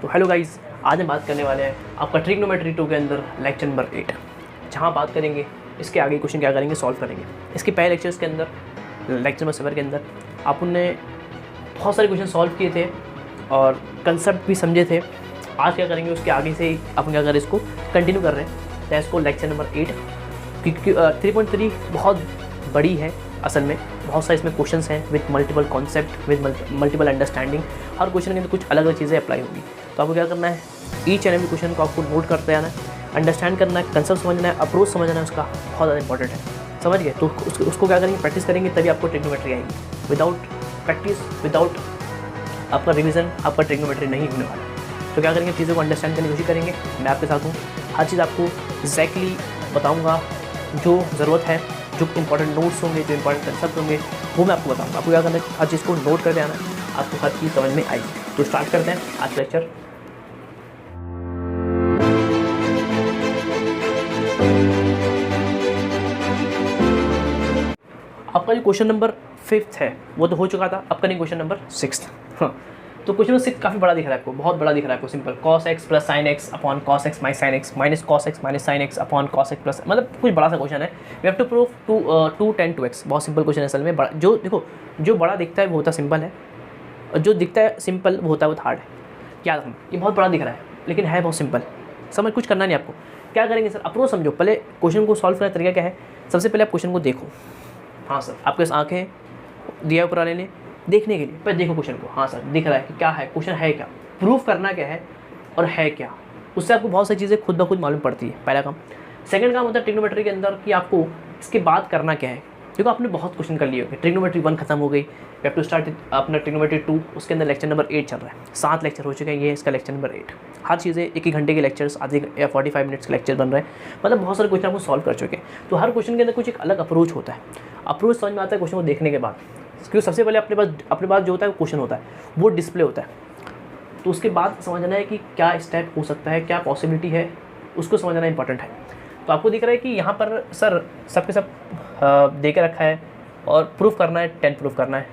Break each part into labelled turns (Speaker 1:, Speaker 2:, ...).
Speaker 1: तो hello guys, आज हम बात करने वाले हैं आपका ट्रिग्नोमेट्री 2 के अंदर लेक्चर नंबर 8, जहां बात करेंगे इसके आगे क्वेश्चन क्या करेंगे, सॉल्व करेंगे। इसके पहले लेक्चर्स के अंदर लेक्चर नंबर 7 के अंदर आपने बहुत सारे क्वेश्चन सॉल्व किए थे और कंसेप्ट भी समझे थे। आज क्या करेंगे उसके आगे से अपन क्या करें, इसको कंटिन्यू कर रहे हैं। तो इसको लेक्चर नंबर 8 क्योंकि 3.3 बहुत बड़ी है असल में, बहुत सारे इसमें क्वेश्चंस हैं with multiple concept, with multiple understanding. Her question के अंदर कुछ अलग अलग चीज़ें अप्लाई होंगी। तो आपको क्या करना है, ईच एंड एवरी क्वेश्चन को आपको नोट करते आना है, अंडरस्टैंड करना है, कंसेप्ट समझना है, अप्रोच समझना है, उसका बहुत ज़्यादा इंपॉर्टेंट है। समझ गए? तो उसको क्या करेंगे, प्रैक्टिस करेंगे, तभी आपको ट्रिग्नोमेट्री आएगी। विदाउट प्रैक्टिस, विदाउट आपका रिविजन, आपका ट्रिग्नोमेट्री नहीं होने वाला। तो क्या करेंगे, चीज़ों को अंडरस्टैंड करने की कोशिश करेंगे। मैं आपके साथ हूँ, हर चीज़ आपको एग्जैक्टली बताऊँगा। जो ज़रूरत है, जो इंपॉर्टेंट नोट्स होंगे, जो इंपॉर्टेंट कंसेप्ट होंगे, वो मैं आपको बताऊँगा। आपको क्या करना है, हर चीज़ को नोट करते आना, आपको हर चीज़ समझ में आएगी। तो स्टार्ट करते हैं आज का लेक्चर। आपका जो क्वेश्चन नंबर 5 है वो तो हो चुका था, अब करेंगे क्वेश्चन नंबर 6। हाँ, तो क्वेश्चन नंबर 6 काफ़ी बड़ा दिख रहा है आपको, बहुत बड़ा दिख रहा है आपको। Simple, cos x plus sine x upon cos x minus sine x minus cos x minus sine x upon cos x plus, मतलब कुछ बड़ा सा क्वेश्चन है। We have to prove 2 tan 2x। बहुत सिंपल क्वेश्चन है असल में। बड़ा जो देखो, जो बड़ा दिखता है वो होता सिंपल है, और जो दिखता है सिंपल वो होता है वो हार्ड है। याद रखना, ये बहुत बड़ा दिख रहा है लेकिन है बहुत सिंपल। समझ, कुछ करना नहीं आपको। क्या करेंगे सर, अप्रोच समझो। पहले क्वेश्चन को सॉल्व करने का तरीका क्या है, सबसे पहले आप क्वेश्चन को देखो। हाँ सर, आपके पास आँखें दिया ऊपर वाले ने देखने के लिए, पहले देखो क्वेश्चन को। हाँ सर, दिख रहा है कि क्या है, क्वेश्चन है क्या, प्रूफ करना क्या है और है क्या। उससे आपको बहुत सारी चीज़ें खुद ब खुद मालूम पड़ती है, पहला काम। सेकंड काम होता है ट्रिग्नोमेट्री के अंदर कि आपको इसके बाद करना क्या है। देखो, आपने बहुत क्वेश्चन कर लिए होंगे, ट्रिग्नोमेट्री 1 खत्म हो गई, वी हैव टू स्टार्ट अपना ट्रिग्नोमेट्री 2। उसके अंदर लेक्चर नंबर 8 चल रहा है, 7 लेक्चर हो चुके हैं, ये इसका लेक्चर नंबर 8। हर चीज़ें 1 घंटे के लेक्चर्स, आधे या 45 मिनट्स के लेक्चर बन रहे हैं, मतलब बहुत सारे क्वेश्चन आपको सॉल्व कर चुके हैं। तो हर क्वेश्चन के अंदर कुछ एक अलग अप्रोच होता है। अप्रोच समझ में आता है क्वेश्चन को देखने के बाद, क्योंकि सबसे पहले अपने पास जो होता है वो क्वेश्चन होता है, वो डिस्प्ले होता है। तो उसके बाद समझना है कि क्या स्टेप हो सकता है, क्या पॉसिबिलिटी है, उसको समझना इंपॉर्टेंट है। तो आपको दिख रहा है कि यहाँ पर सर सबके सब दे के रखा है और प्रूफ करना है, 10 प्रूफ करना है।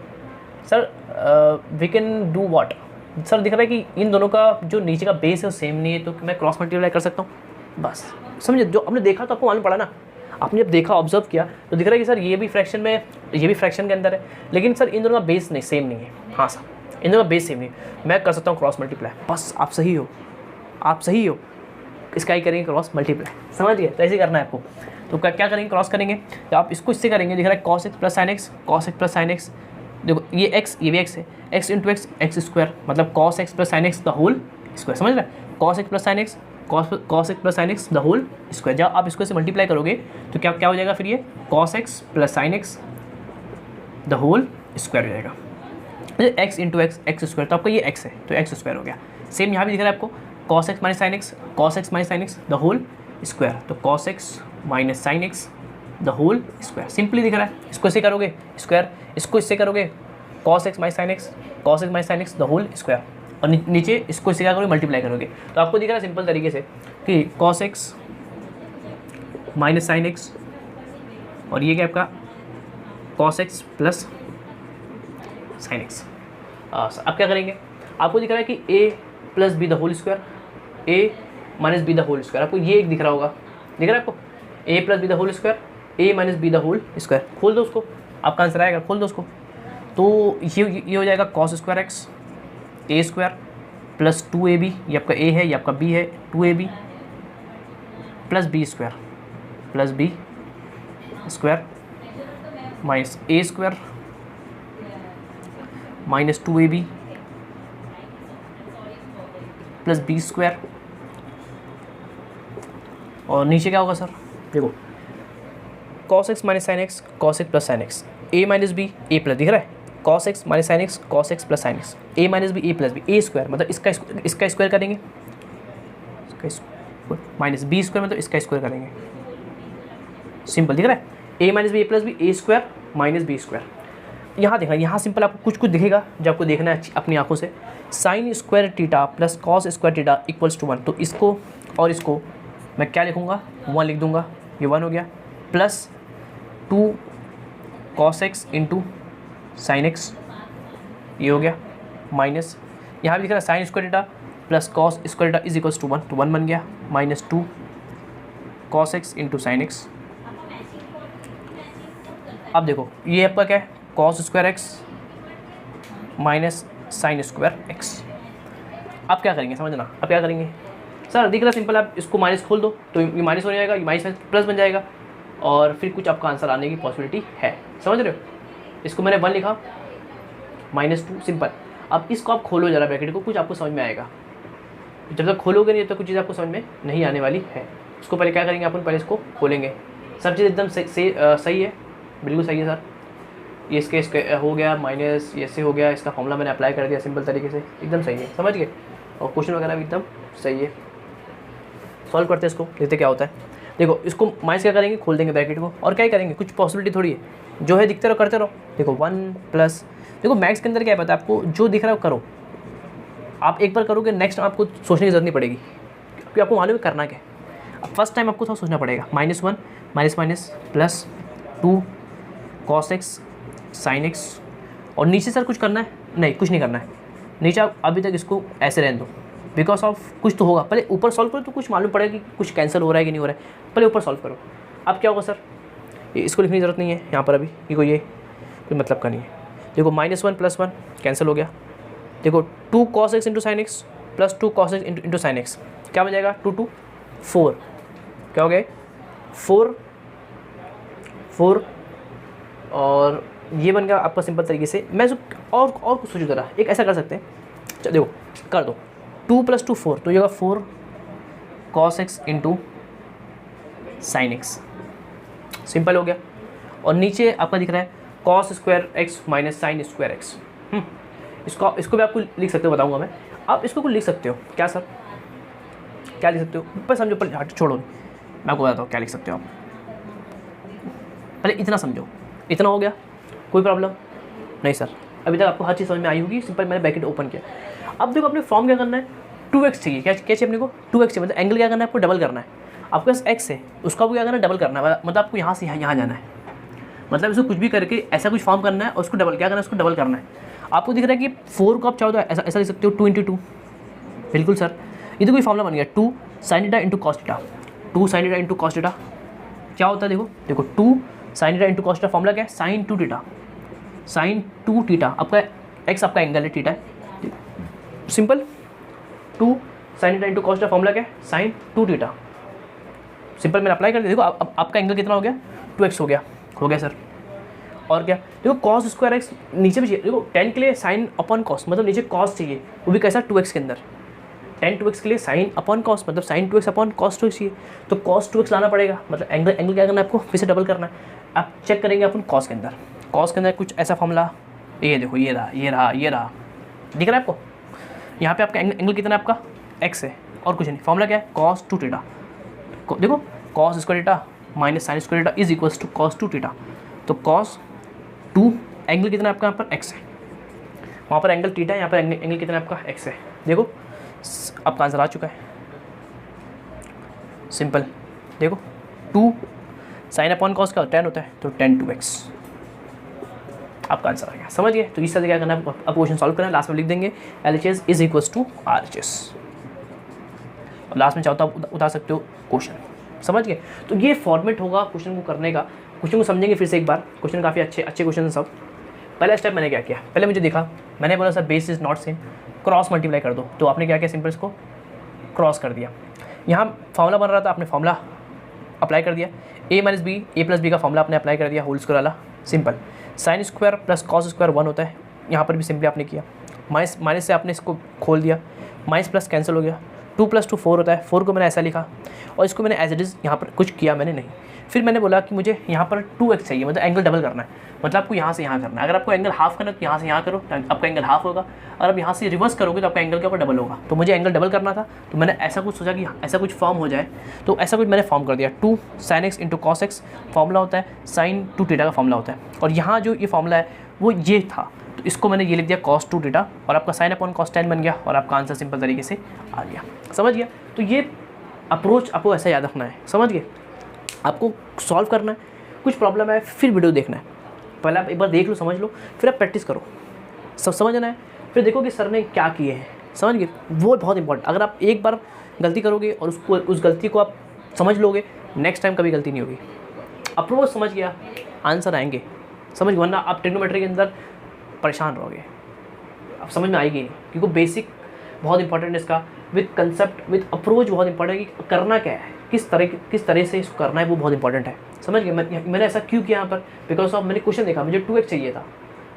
Speaker 1: Sir we can do what. Sir दिख रहा है कि इन दोनों का जो नीचे का बेस है वो सेम नहीं है, तो मैं क्रॉस मल्टीप्लाई कर सकता हूँ। बस समझे, जो आपने देखा तो आपको मालूम पड़ा ना। आपने जब देखा, ऑब्जर्व किया, तो दिख रहा है कि सर ये भी फ्रैक्शन में, ये भी फ्रैक्शन के अंदर है, लेकिन सर इन दोनों का बेस नहीं, सेम नहीं है। हाँ सर, इन दोनों का बेस सेम नहीं है, मैं कर सकता हूँ क्रॉस मल्टीप्लाई। बस आप सही हो, आप सही हो। इसका ही करेंगे क्रॉस मल्टीप्लाई, समझ गए? तो ऐसे करना है आपको। तो क्या करेंगे, क्रॉस करेंगे। तो आप इसको इससे करेंगे, दिख रहा है cos x plus sine x, cos x plus sine x. देखो ये x, ये भी x है, x into x, x square, मतलब cos x plus sine x the whole square. समझ रहे हैं? cos x plus sine x, cos x plus sine x the whole square. जब आप इसको से मल्टीप्लाई करोगे तो क्या हो जाएगा फिर, ये cos x plus sine x the whole square हो जाएगा। x into x, x square, तो आपका ये x है तो एक्स स्क्वायर हो गया। सेम यहाँ भी दिख रहा है आपको, cos x minus sine x, cos x minus sine x the whole square, तो cos x minus sine x the whole square. Simply दिख रहा है। इसको इससे करोगे स्क्वायर, इसको इससे करोगे cos x minus sine x, cos x minus sine x the whole square, और नीचे इसको इससे क्या करोगे, मल्टीप्लाई करोगे। तो आपको दिख रहा है सिंपल तरीके से कि cos x minus sine x, और ये क्या आपका cos x plus sine x. अब क्या करेंगे, आपको दिख रहा है कि a plus b the whole square, a minus b the whole square. आपको ये एक दिख रहा होगा, दिख रहा है आपको, a plus b the whole square, a minus b the whole square. खोल दो उसको, आपका आंसर आएगा, खोल दो उसको। तो ये हो जाएगा cos square x a square plus 2ab, ये आपका a है, ये आपका b है, 2ab plus b square minus a square minus 2ab plus b square, और नीचे क्या होगा सर, देखो cos x minus sine x, cos x plus sine x, a minus b, a plus, दिख रहा है cos x minus sine x, cos x plus sine x, a minus b, a plus b, a square, मतलब इसका square करेंगे, minus b square, मतलब इसका square करेंगे। Simple दिख रहा है, a minus b, a plus b, a square minus b square. यहाँ देखना, यहाँ सिंपल आपको कुछ दिखेगा जो आपको देखना है अपनी आंखों से। Sine square theta plus cos square theta equals to 1। तो इसको और इसको मैं क्या लिखूँगा, 1 लिख दूँगा, ये 1 हो गया, plus 2 cos x into sine x, ये हो गया, माइनस यहाँ भी दिख रहा है sine square theta plus cos square theta is equals to 1, तो 1 बन गया, minus 2 cos x into sine x. अब देखो ये आपका क्या है, cos square x minus sine square x. अब क्या करेंगे समझना, अब क्या करेंगे सर, दिख रहा सिंपल, आप इसको माइनस खोल दो तो ये माइनस हो जाएगा, ये माइनस प्लस बन जाएगा और फिर कुछ आपका आंसर आने की पॉसिबिलिटी है, समझ रहे हो। इसको मैंने 1 लिखा, -2 सिंपल। अब इसको आप खोलो जरा ब्रैकेट को, कुछ आपको समझ में आएगा। जब तक खोलोगे नहीं तो कुछ चीज़ आपको समझ में नहीं आने वाली है। उसको पहले क्या करेंगे अपन, पहले इसको खोलेंगे। सब चीज़ एकदम सही है, बिल्कुल सही है सर। ये इसके हो गया माइनस, ये से हो गया, इसका फॉर्मूला मैंने अप्लाई कर दिया सिंपल तरीके से, एकदम सही है, समझ गए। और क्वेश्चन वगैरह भी एकदम सही है। सॉल्व करते हैं इसको, देखते क्या होता है। देखो इसको माइनस क्या करेंगे, खोल देंगे ब्रैकेट को, और क्या ही करेंगे, कुछ पॉसिबिलिटी थोड़ी है, जो है दिखते रहो करते रहो। देखो 1 प्लस, देखो मैथ्स के अंदर क्या है पता है आपको, जो दिख रहा है करो। आप एक बार करोगे, नेक्स्ट आपको सोचने की जरूरत नहीं पड़ेगी, क्योंकि आपको मालूम है करना क्या है। अब फर्स्ट टाइम आपको थोड़ा सोचना पड़ेगा। -1 minus minus plus 2 cos x sign x, और नीचे सर कुछ करना है, नहीं कुछ नहीं करना है नीचे। आप अभी तक इसको ऐसे रहने दो, बिकॉज ऑफ कुछ तो होगा। पहले ऊपर सॉल्व करो तो कुछ मालूम पड़ेगा कि कुछ कैंसिल हो रहा है कि नहीं हो रहा है। पहले ऊपर सॉल्व करो। अब क्या होगा सर, इसको लिखने की ज़रूरत नहीं है यहाँ पर अभी, ये कोई मतलब का नहीं है। देखो -1 + 1 कैंसिल हो गया। देखो 2 cos x into sine x plus 2 cos x into sine x क्या बन जाएगा, 2 2 4, क्या हो गया 4 और ये बन गया आपका सिंपल तरीके से। मैं और कुछ सोचो ज़रा, एक ऐसा कर सकते हैं, चलो देखो कर दो, 2 + 2 4, तो ये होगा 4 cos x into sine x, simple हो गया। और नीचे आपका दिख रहा है cos square x minus sine square x. इसको भी आपको लिख सकते हो, बताऊंगा मैं। आप इसको कुछ लिख सकते हो क्या सर, क्या लिख सकते हो, पर समझो, पहले हट छोड़ो, मैं आपको बताता हूँ क्या लिख सकते हो आप। पहले इतना समझो, इतना हो गया, कोई प्रॉब्लम नहीं सर। अभी तक आपको हर चीज़ समझ में आई होगी। सिंपल मैंने ब्रैकेट ओपन किया। अब देखो अपने फॉर्म क्या करना है, 2x चाहिए, क्या चाहिए अपने को, 2x चाहिए, मतलब एंगल क्या करना है आपको, डबल करना है। आपके पास x है, उसका आपको क्या करना है, डबल करना है। मतलब आपको यहाँ से यहाँ जाना है, मतलब इसको कुछ भी करके ऐसा कुछ फॉर्म करना है और उसको डबल क्या करना है, उसको डबल करना है। आपको दिख रहा है कि 4 को आप चाहो तो ऐसा लिख सकते हो, 2 × 2, बिल्कुल सर। ये तो कोई फॉर्मूला बन गया, 2 sin θ into cos θ, 2 sin θ into cos θ क्या होता है, देखो 2 sin θ इंटू कॉस θ फॉर्मूला क्या है, sin 2 θ, sin 2 θ। आपका x आपका एंगल है, थीटा है, simple. 2 sin θ into cos θ formula क्या है, sin 2 θ, सिंपल मैंने अप्लाई कर दिया। देखो अब आपका एंगल कितना हो गया, 2x हो गया सर। और क्या, देखो cos स्क्वायर एक्स नीचे भी चाहिए। देखो 10 के लिए साइन अपॉन कॉस, मतलब नीचे कॉस चाहिए, वो भी कैसा, 2x के अंदर। 10 2x के लिए साइन अपॉन कॉस, मतलब sine 2x upon cos 2x चाहिए, तो cos 2x लाना पड़ेगा। मतलब एंगल क्या करना है आपको, फिर से डबल करना है। आप चेक करेंगे अपन कॉस के अंदर कुछ ऐसा फॉर्मूला, ये देखो ये रहा, दिख रहा है आपको। यहाँ पे आपका एंगल कितना है, आपका x है और कुछ नहीं। फॉर्मूला क्या है, cos 2 θ। देखो cos square θ minus sine square θ is equals to cos 2 θ। तो cos 2 एंगल कितना है आपका, यहाँ पर x है, वहाँ पर एंगल θ है, यहाँ पर एंगल कितना है आपका x है। देखो आपका आंसर आ चुका है, सिंपल। देखो 2 साइन अपॉन कॉस का 10 होता है, तो 10 2x आपका आंसर आ गया, समझ गए। तो इस तरह से क्या करना है, अब क्वेश्चन सॉल्व करना है। लास्ट में लिख देंगे LHS is equals to RHS, और लास्ट में चाहो तो आप उतार सकते हो क्वेश्चन, समझ गए। तो ये फॉर्मेट होगा क्वेश्चन को करने का। क्वेश्चन को समझेंगे फिर से एक बार। क्वेश्चन काफ़ी अच्छे क्वेश्चन हैं सब। पहला स्टेप मैंने क्या किया, पहले मुझे देखा, मैंने बोला sir base is not same, cross multiply कर दो। तो आपने क्या किया, सिंपल इसको क्रॉस कर दिया। यहाँ फार्मूला बन रहा था, आपने फार्मूला अप्लाई कर दिया, a - b, a + b का फार्मूला आपने अप्लाई कर दिया, होल स्क्वायर वाला, simple. Sine square plus cos square 1 होता है, यहाँ पर भी सिंपली आपने किया। माइनस से आपने इसको खोल दिया, माइनस प्लस कैंसिल हो गया। 2 + 2 4 होता है, 4 को मैंने ऐसा लिखा और इसको मैंने एज इट इज़ यहाँ पर कुछ किया मैंने नहीं। फिर मैंने बोला कि मुझे यहाँ पर 2x चाहिए, मतलब एंगल डबल करना है, मतलब आपको यहाँ से यहाँ करना है। अगर आपको एंगल हाफ करना है तो यहाँ से यहाँ करो, आपका एंगल हाफ होगा। अगर आप यहाँ से रिवर्स करोगे तो आपका एंगल के ऊपर डबल होगा। तो मुझे एंगल डबल करना था, तो मैंने ऐसा कुछ सोचा कि ऐसा कुछ फॉर्म हो जाए, तो ऐसा कुछ मैंने फॉर्म कर दिया। 2 sin x into cos x formula होता है, sin 2 θ का फॉर्मूला होता है, और यहाँ जो ये फॉर्मूला है वो ये था, तो इसको मैंने ये लिख दिया cos 2 θ, और आपका sin अपॉन cos 10 बन गया, और आपका आंसर सिंपल तरीके से आ गया, समझ गया। तो ये अप्रोच आपको ऐसा याद रखना है, समझ गए। आपको सॉल्व करना है, कुछ प्रॉब्लम है फिर वीडियो देखना है, पहले आप एक बार देख लो, समझ लो, फिर आप प्रैक्टिस करो, सब समझना है। फिर देखो कि सर ने क्या किए हैं, समझ गए, वो बहुत इंपॉर्टेंट। अगर आप एक बार गलती करोगे और उस गलती को आप समझ लोगे, नेक्स्ट टाइम कभी गलती नहीं होगी। अप्रोच समझ गया, आंसर आएंगे, समझ, वरना आप ट्रिग्नोमेट्री के अंदर परेशान रहोगे, अब समझ में आएगी नहीं, क्योंकि बेसिक बहुत इंपॉर्टेंट है इसका, विद कंसेप्ट विद अप्रोच बहुत इंपॉर्टेंट है कि करना क्या है, किस तरह से इसको करना है, वो बहुत इंपॉर्टेंट है। समझ गए, मैंने ऐसा क्यों किया यहाँ पर, बिकॉज ऑफ मैंने क्वेश्चन देखा, मुझे 2x चाहिए था,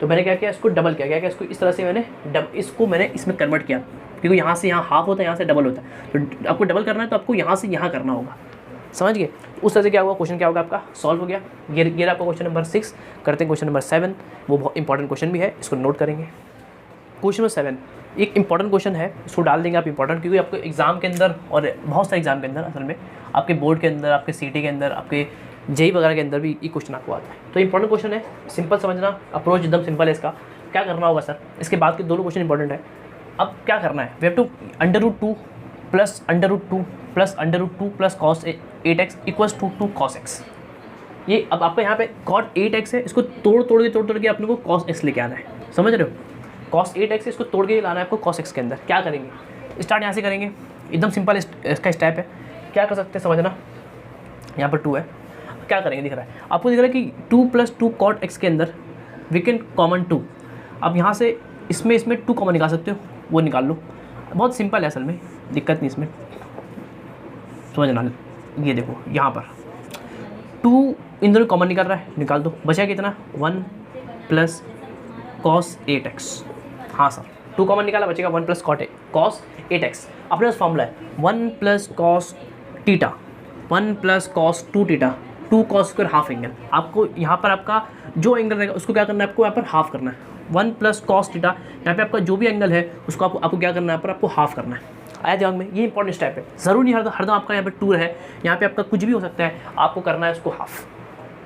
Speaker 1: तो मैंने क्या किया, इसको डबल किया, इसको इस तरह से मैंने इसमें कन्वर्ट किया, क्योंकि यहाँ से यहाँ हाफ होता है, यहाँ से डबल होता है, तो आपको डबल करना है तो आपको यहाँ से यहाँ करना होगा। समझ गए, उस तरह से क्या होगा, क्वेश्चन क्या होगा आपका सॉल्व हो गया। ये आपका क्वेश्चन नंबर 6। करते हैं क्वेश्चन नंबर 7, वो बहुत इंपॉर्टेंट क्वेश्चन भी है, इसको नोट करेंगे। क्वेश्चन नंबर 7 एक इंपॉर्टेंट क्वेश्चन है, इसको डाल देंगे आप इंपॉर्टेंट, क्योंकि आपको एग्जाम के अंदर और बहुत सारे एग्जाम के अंदर, असल में आपके बोर्ड के अंदर, आपके सीटी के अंदर, आपके जेई वगैरह के अंदर भी ये क्वेश्चन आपको आता है। तो इंपॉर्टेंट क्वेश्चन है, सिंपल समझना, अप्रोच एकदम सिंपल है इसका। क्या करना होगा सर, इसके बाद के दोनों क्वेश्चन इंपॉर्टेंट है। अब क्या करना है, we have to √2 plus √2 plus √2 plus cos 8x equals to cos x। ये अब आपका यहाँ पे cos 8x है, इसको तोड़ के आप लोगों को cos x लेके आना है, समझ रहे हो। cos 8x इसको तोड़ के लाना है आपको cos x के अंदर। क्या करेंगे, स्टार्ट यहाँ से करेंगे, एकदम सिंपल इसका स्टेप है। क्या कर सकते हैं समझना, यहाँ पर 2 है, क्या करेंगे दिख रहा है आपको, दिख रहा है कि 2 + 2 cot x के अंदर वी कैन कॉमन 2। अब यहाँ से इसमें 2 कॉमन निकाल सकते हो, वो निकाल लो, बहुत सिंपल है असल में, दिक्कत नहीं इसमें, समझना। ये देखो यहाँ पर 2 इन दोनों कॉमन निकाल रहा है, निकाल दो, बचा कितना 1 + cos 8x। हाँ सर, 2 कॉमन निकाला, बचेगा 1 + cos 8x। अपने पास फॉर्मूला है 1 + cos θ 1 + cos 2θ 2 cos square half angle. आपको यहाँ पर आपका जो एंगल रहेगा उसको क्या करना है, आपको यहाँ पर हाफ करना है। 1 + cos θ, यहाँ पे आपका जो भी एंगल है उसको आपको क्या करना है, यहाँ पर आपको हाफ करना है। आया दिमाग में, ये इंपॉर्टेंट स्टेप है, ज़रूरी नहीं हरदम आपका यहाँ पे 2 है, यहाँ पे आपका कुछ भी हो सकता है, आपको करना है उसको हाफ।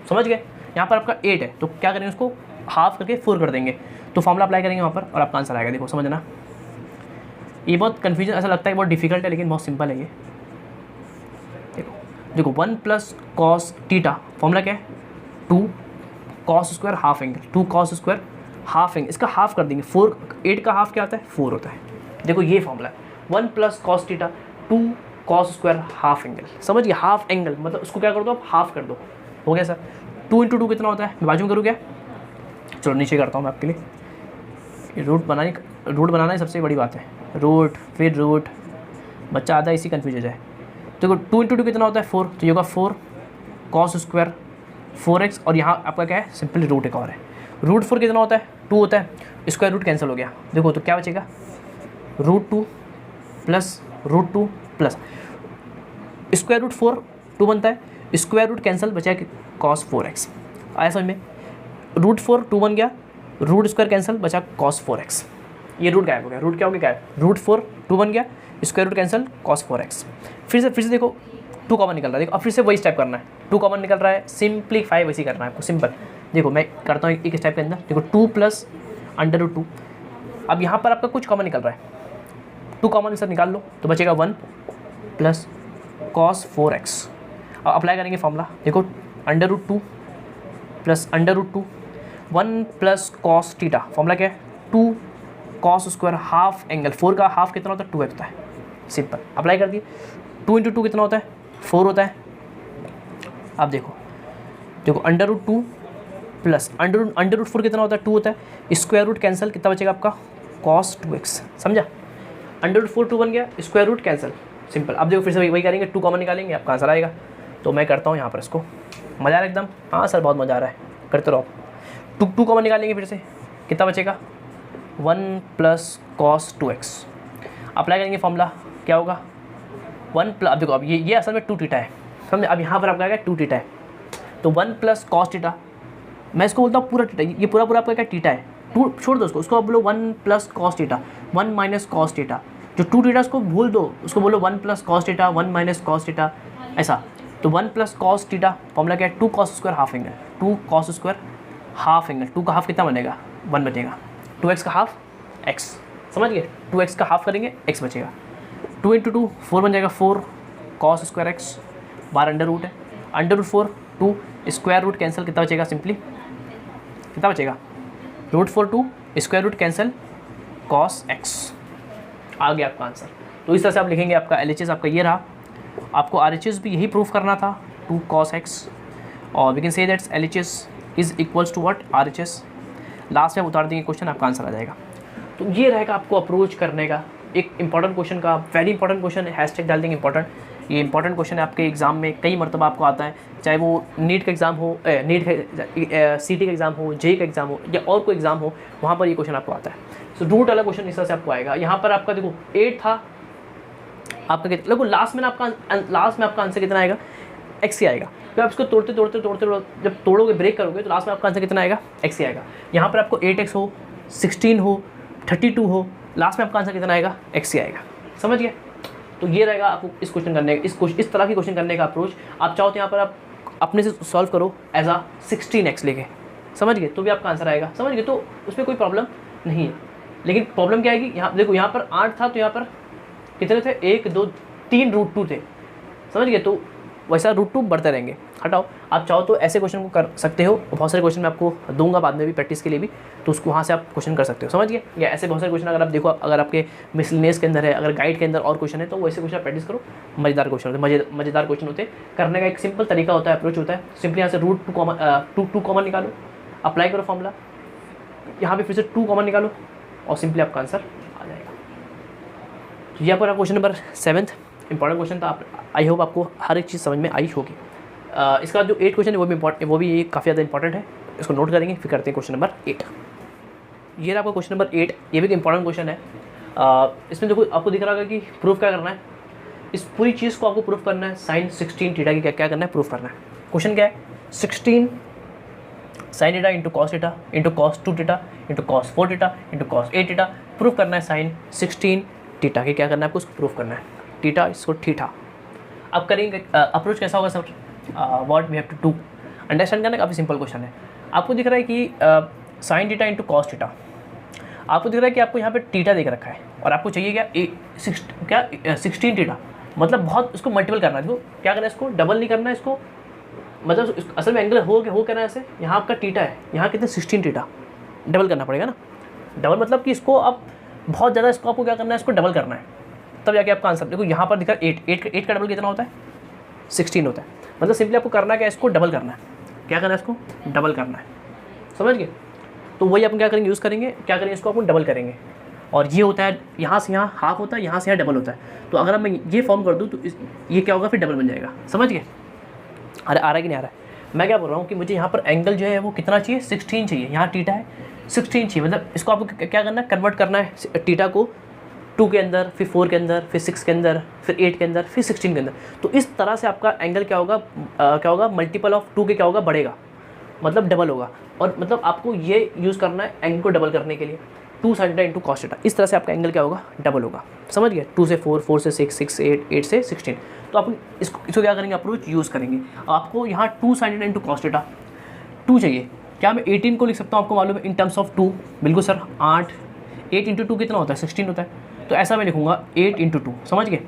Speaker 1: समझ गए, यहाँ पर आपका 8 है, तो क्या करेंगे, उसको हाफ करके 4 कर देंगे, तो फॉर्मूला अप्लाई करेंगे वहाँ पर और आपका आंसर आएगा। देखो समझना, ये बहुत कन्फ्यूजन ऐसा लगता है बहुत डिफिकल्ट है, लेकिन बहुत सिंपल है ये। देखो 1 + cos θ, फॉर्मूला क्या है 2 cos square half angle, 2 cos square half angle, इसका हाफ कर देंगे 4। 8 का हाफ क्या होता है, 4 होता है। देखो ये फॉर्मूला है 1 + cos θ 2 cos square half angle. समझिए, हाफ एंगल मतलब उसको क्या कर दो आप, हाफ कर दो, हो गया सर। 2 × 2 कितना होता है, मैं बाजू में करूँ क्या, चलो नीचे करता हूँ मैं आपके लिए। रूट बनाना ही सबसे बड़ी बात है, रूट फिर रूट, बच्चा आधा इसी कन्फ्यूज हो जाए। देखो 2 × 2 कितना होता है 4, तो ये होगा 4 cos स्क्वायर 4x, और यहाँ आपका क्या है, सिंपली रूट एक और है। √4 कितना होता है, 2 होता है, स्क्वायर रूट कैंसिल हो गया। देखो तो क्या बचेगा, √2 प्लस √2 प्लस स्क्वायर रूट 4 2 बनता है, स्क्वायर रूट कैंसिल, बचा cos 4x। आया समझ में, √4 2 बन गया, रूट स्क्वायर कैंसिल, बचा cos 4x। ये रूट गायब हो गया, रूट क्या हो गया गायब, √4 2 बन गया, square root cancel, cos 4x। फिर से देखो 2 कॉमन निकल रहा है, देखो अब फिर से वही स्टेप करना है, 2 कॉमन निकल रहा है, सिंप्लीफाई वैसे करना है आपको, सिंपल। देखो मैं करता हूँ एक स्टेप के अंदर, देखो 2 + √2। अब यहाँ पर आपका कुछ कॉमन निकल रहा है, 2 कॉमन सर निकाल लो, तो बचेगा 1 + cos 4x। अब अप्लाई करेंगे फॉर्मूला, देखो √2 + √2 1 + cos θ, फॉर्मूला क्या है 2 cos स्क्वायर हाफ एंगल, 4 का हाफ कितना होता है 2x होता है, सिंपल अप्लाई कर दिए। 2 × 2 कितना होता है 4 होता है। अब देखो √2 प्लस √4 कितना होता है 2 होता है, स्क्वायर रूट कैंसिल, कितना बचेगा आपका cos 2x। समझा, √4 2 बन गया, स्क्वायर रूट कैंसिल, सिंपल। अब देखो फिर से वही करेंगे, 2 कॉमन निकालेंगे, आपका आंसर आएगा। तो मैं करता हूँ यहाँ पर इसको, मज़ा आ रहा है एकदम, हाँ सर बहुत मज़ा आ रहा है, करते रहो आप। 2 कॉमन निकालेंगे, फिर से कितना बचेगा 1 + cos 2x। अप्लाई करेंगे फॉर्मूला, क्या होगा 1 +, अब देखो अब ये असल में 2θ है, समझे। अब यहाँ पर आपका क्या 2θ है, तो 1 + cos θ, मैं इसको बोलता हूँ पूरा θ, ये पूरा आपका क्या θ है, 2 छोड़ दो उसको आप बोलो 1 + cos θ 1 - cos θ, जो 2θ उसको भूल दो, उसको बोलो 1 + cos θ 1 - cos θ, ऐसा। तो 1 + cos θ, फॉर्मूला क्या है 2 cos square half angle, 2 cos square half angle, 2 का हाफ कितना बनेगा 1 बचेगा, 2x का हाफ x, समझ गए, 2x का हाफ करेंगे x बचेगा, 2 × 2 4 बन जाएगा, 4 cos स्क्वायर x, बार अंडर रूट है, √4 2 स्क्वायर रूट कैंसिल, कितना बचेगा, सिंपली कितना बचेगा √4 2 square root cancel cos x। आ गया आपका आंसर। तो इस तरह से आप लिखेंगे, आपका LHS आपका ये रहा। आपको RHS भी यही प्रूफ करना था, 2 cos x, और we can say that's LHS is equals to what, RHS। Last में आप उतार देंगे क्वेश्चन, आपका आंसर आ जाएगा। तो ये रहेगा आपको अप्रोच करने का एक इंपॉर्टेंट क्वेश्चन का, वेरी इंपॉर्टेंट क्वेश्चन है, हैशटैग डाल देंगे इंपॉर्टेंट। ये इंपॉर्टेंट क्वेश्चन है आपके एग्जाम में कई मरतबा आपको आता है, चाहे वो नीट का एग्ज़ाम हो, CT का एग्ज़ाम हो, JEE का एग्ज़ाम हो, या और कोई एग्ज़ाम हो, वहाँ पर ये क्वेश्चन आपको आता है। सो रूट वाला क्वेश्चन इस तरह से आपको आएगा। यहाँ पर आपका देखो 8 था आपका, देखो लास्ट में आपका आंसर कितना आएगा, x ही आएगा। फिर आप इसको तोड़ते जब तोड़ोगे, ब्रेक करोगे, तो लास्ट में आपका आंसर कितना आएगा, x ही आएगा। यहाँ पर आपको 8x हो, 16 हो, 32 हो, लास्ट में आपका आंसर कितना आएगा, x ही आएगा। समझ गए? तो ये रहेगा आपको इस क्वेश्चन करने का, इस तरह की क्वेश्चन करने का अप्रोच। आप चाहो तो यहाँ पर आप अपने से सॉल्व करो एज आ 16x लेके, समझ गए, तो भी आपका आंसर आएगा। समझ गए? तो उसमें कोई प्रॉब्लम नहीं है। लेकिन प्रॉब्लम क्या आएगी, यहाँ देखो, यहाँ पर 8 था, तो यहाँ पर कितने थे, 1 2 3 √2 थे। समझ गए? तो वैसा √2 बढ़ते रहेंगे। हटाओ, आप चाहो तो ऐसे क्वेश्चन को कर सकते हो, बहुत सारे क्वेश्चन मैं आपको दूंगा बाद में भी प्रैक्टिस के लिए भी, तो उसको वहाँ से आप क्वेश्चन कर सकते हो। समझ गए? या ऐसे बहुत सारे क्वेश्चन अगर आप देखो, अगर आपके मिसलेनियस के अंदर है, अगर गाइड के अंदर और क्वेश्चन है, तो वैसे क्वेश्चन प्रैक्टिस करो। मज़ेदार क्वेश्चन होते हैं, मज़ेदार क्वेश्चन होते हैं। करने का एक सिंपल तरीका होता है, अप्रोच होता है। सिंपली यहाँ से √2 कॉमन निकालो, अप्लाई करो फॉर्मूला, यहाँ पर फिर से 2 कॉमन निकालो, और सिंपली आपका आंसर आ जाएगा। तो यहाँ पर क्वेश्चन नंबर 7 इंपॉर्टेंट क्वेश्चन था। आई होप आपको हर एक चीज़ समझ में आई होगी। इसका जो 8 क्वेश्चन है वो भी काफ़ी ज़्यादा इंपॉर्टेंट है, इसको नोट करेंगे। फिर करते हैं क्वेश्चन नंबर 8। ये रहा आपका क्वेश्चन नंबर 8, ये भी एक इंपॉर्टेंट क्वेश्चन है। इसमें देखो आपको दिख रहा होगा कि प्रूफ क्या करना है, इस पूरी चीज़ को आपको प्रूफ करना है। साइन 16 थीटा की क्या करना है, प्रूफ करना है। क्वेश्चन क्या है, 16 sign theta into cos theta into cos 2 theta into cos 4 theta into cos 8 theta. Proof करना है साइन 16 थीटा की क्या करना है आपको, उसको प्रूफ करना है। थीटा इसको थीटा। अब करेंगे अप्रोच कैसा होगा sir, what we have to do, understand करना। काफ़ी सिंपल क्वेश्चन है। आपको दिख रहा है कि sign theta into cos theta, आपको दिख रहा है कि आपको यहाँ पे थीटा देख रखा है, और आपको चाहिए क्या 16 थीटा, मतलब बहुत इसको मल्टीपल करना है। इसको क्या करना है, इसको डबल नहीं करना है, इसको मतलब असल में एंगल हो करना है ऐसे। यहाँ आपका थीटा है, यहाँ कितने 16 थीटा, डबल करना पड़ेगा ना। डबल मतलब कि इसको आप बहुत ज़्यादा, इसको आपको क्या करना है, इसको डबल करना है, तब जाके आपका आंसर। देखो यहाँ पर दिखा 8 का डबल कितना होता है, 16 होता है। मतलब सिंपली आपको करना क्या है, इसको डबल करना है। क्या करना है, इसको डबल करना है। समझ गए? तो वही अपन क्या करेंगे, यूज़ करेंगे, क्या करेंगे, इसको अपन डबल करेंगे। और ये होता है, यहाँ से यहाँ हाफ होता है, यहाँ से यहाँ डबल होता है। तो अगर मैं ये फॉर्म कर दूँ तो ये क्या होगा, फिर डबल बन जाएगा। समझ गए? अरे आ रहा है कि नहीं आ रहा है? मैं क्या बोल रहा हूँ कि मुझे यहाँ पर एंगल जो है वो कितना चाहिए, 16 चाहिए। यहाँ थीटा है, 16 चाहिए। मतलब इसको आपको क्या करना है, कन्वर्ट करना है थीटा को 2 के अंदर, फिर 4 के अंदर, फिर 6 के अंदर, फिर 8 के अंदर, फिर 16 के अंदर। तो इस तरह से आपका एंगल क्या होगा, मल्टीपल ऑफ 2 के क्या होगा, बढ़ेगा, मतलब डबल होगा। और मतलब आपको ये यूज़ करना है एंगल को डबल करने के लिए, 2 sine theta into cos theta. इस तरह से आपका एंगल क्या होगा, डबल होगा। समझ गए? 2 से 4, 4 से 6, 6 से 8, 8 से 16। तो आप इसको क्या करेंगे, अप्रोच यूज़ करेंगे। आपको यहाँ 2 sine theta into cos theta 2 चाहिए। क्या मैं 18 को लिख सकता हूँ, आपको मालूम है, इन टर्म्स ऑफ 2? बिल्कुल सर, 8 इंटू 2 कितना होता है, 16 होता है। तो ऐसा मैं लिखूँगा 8 इंटू 2, समझ गए?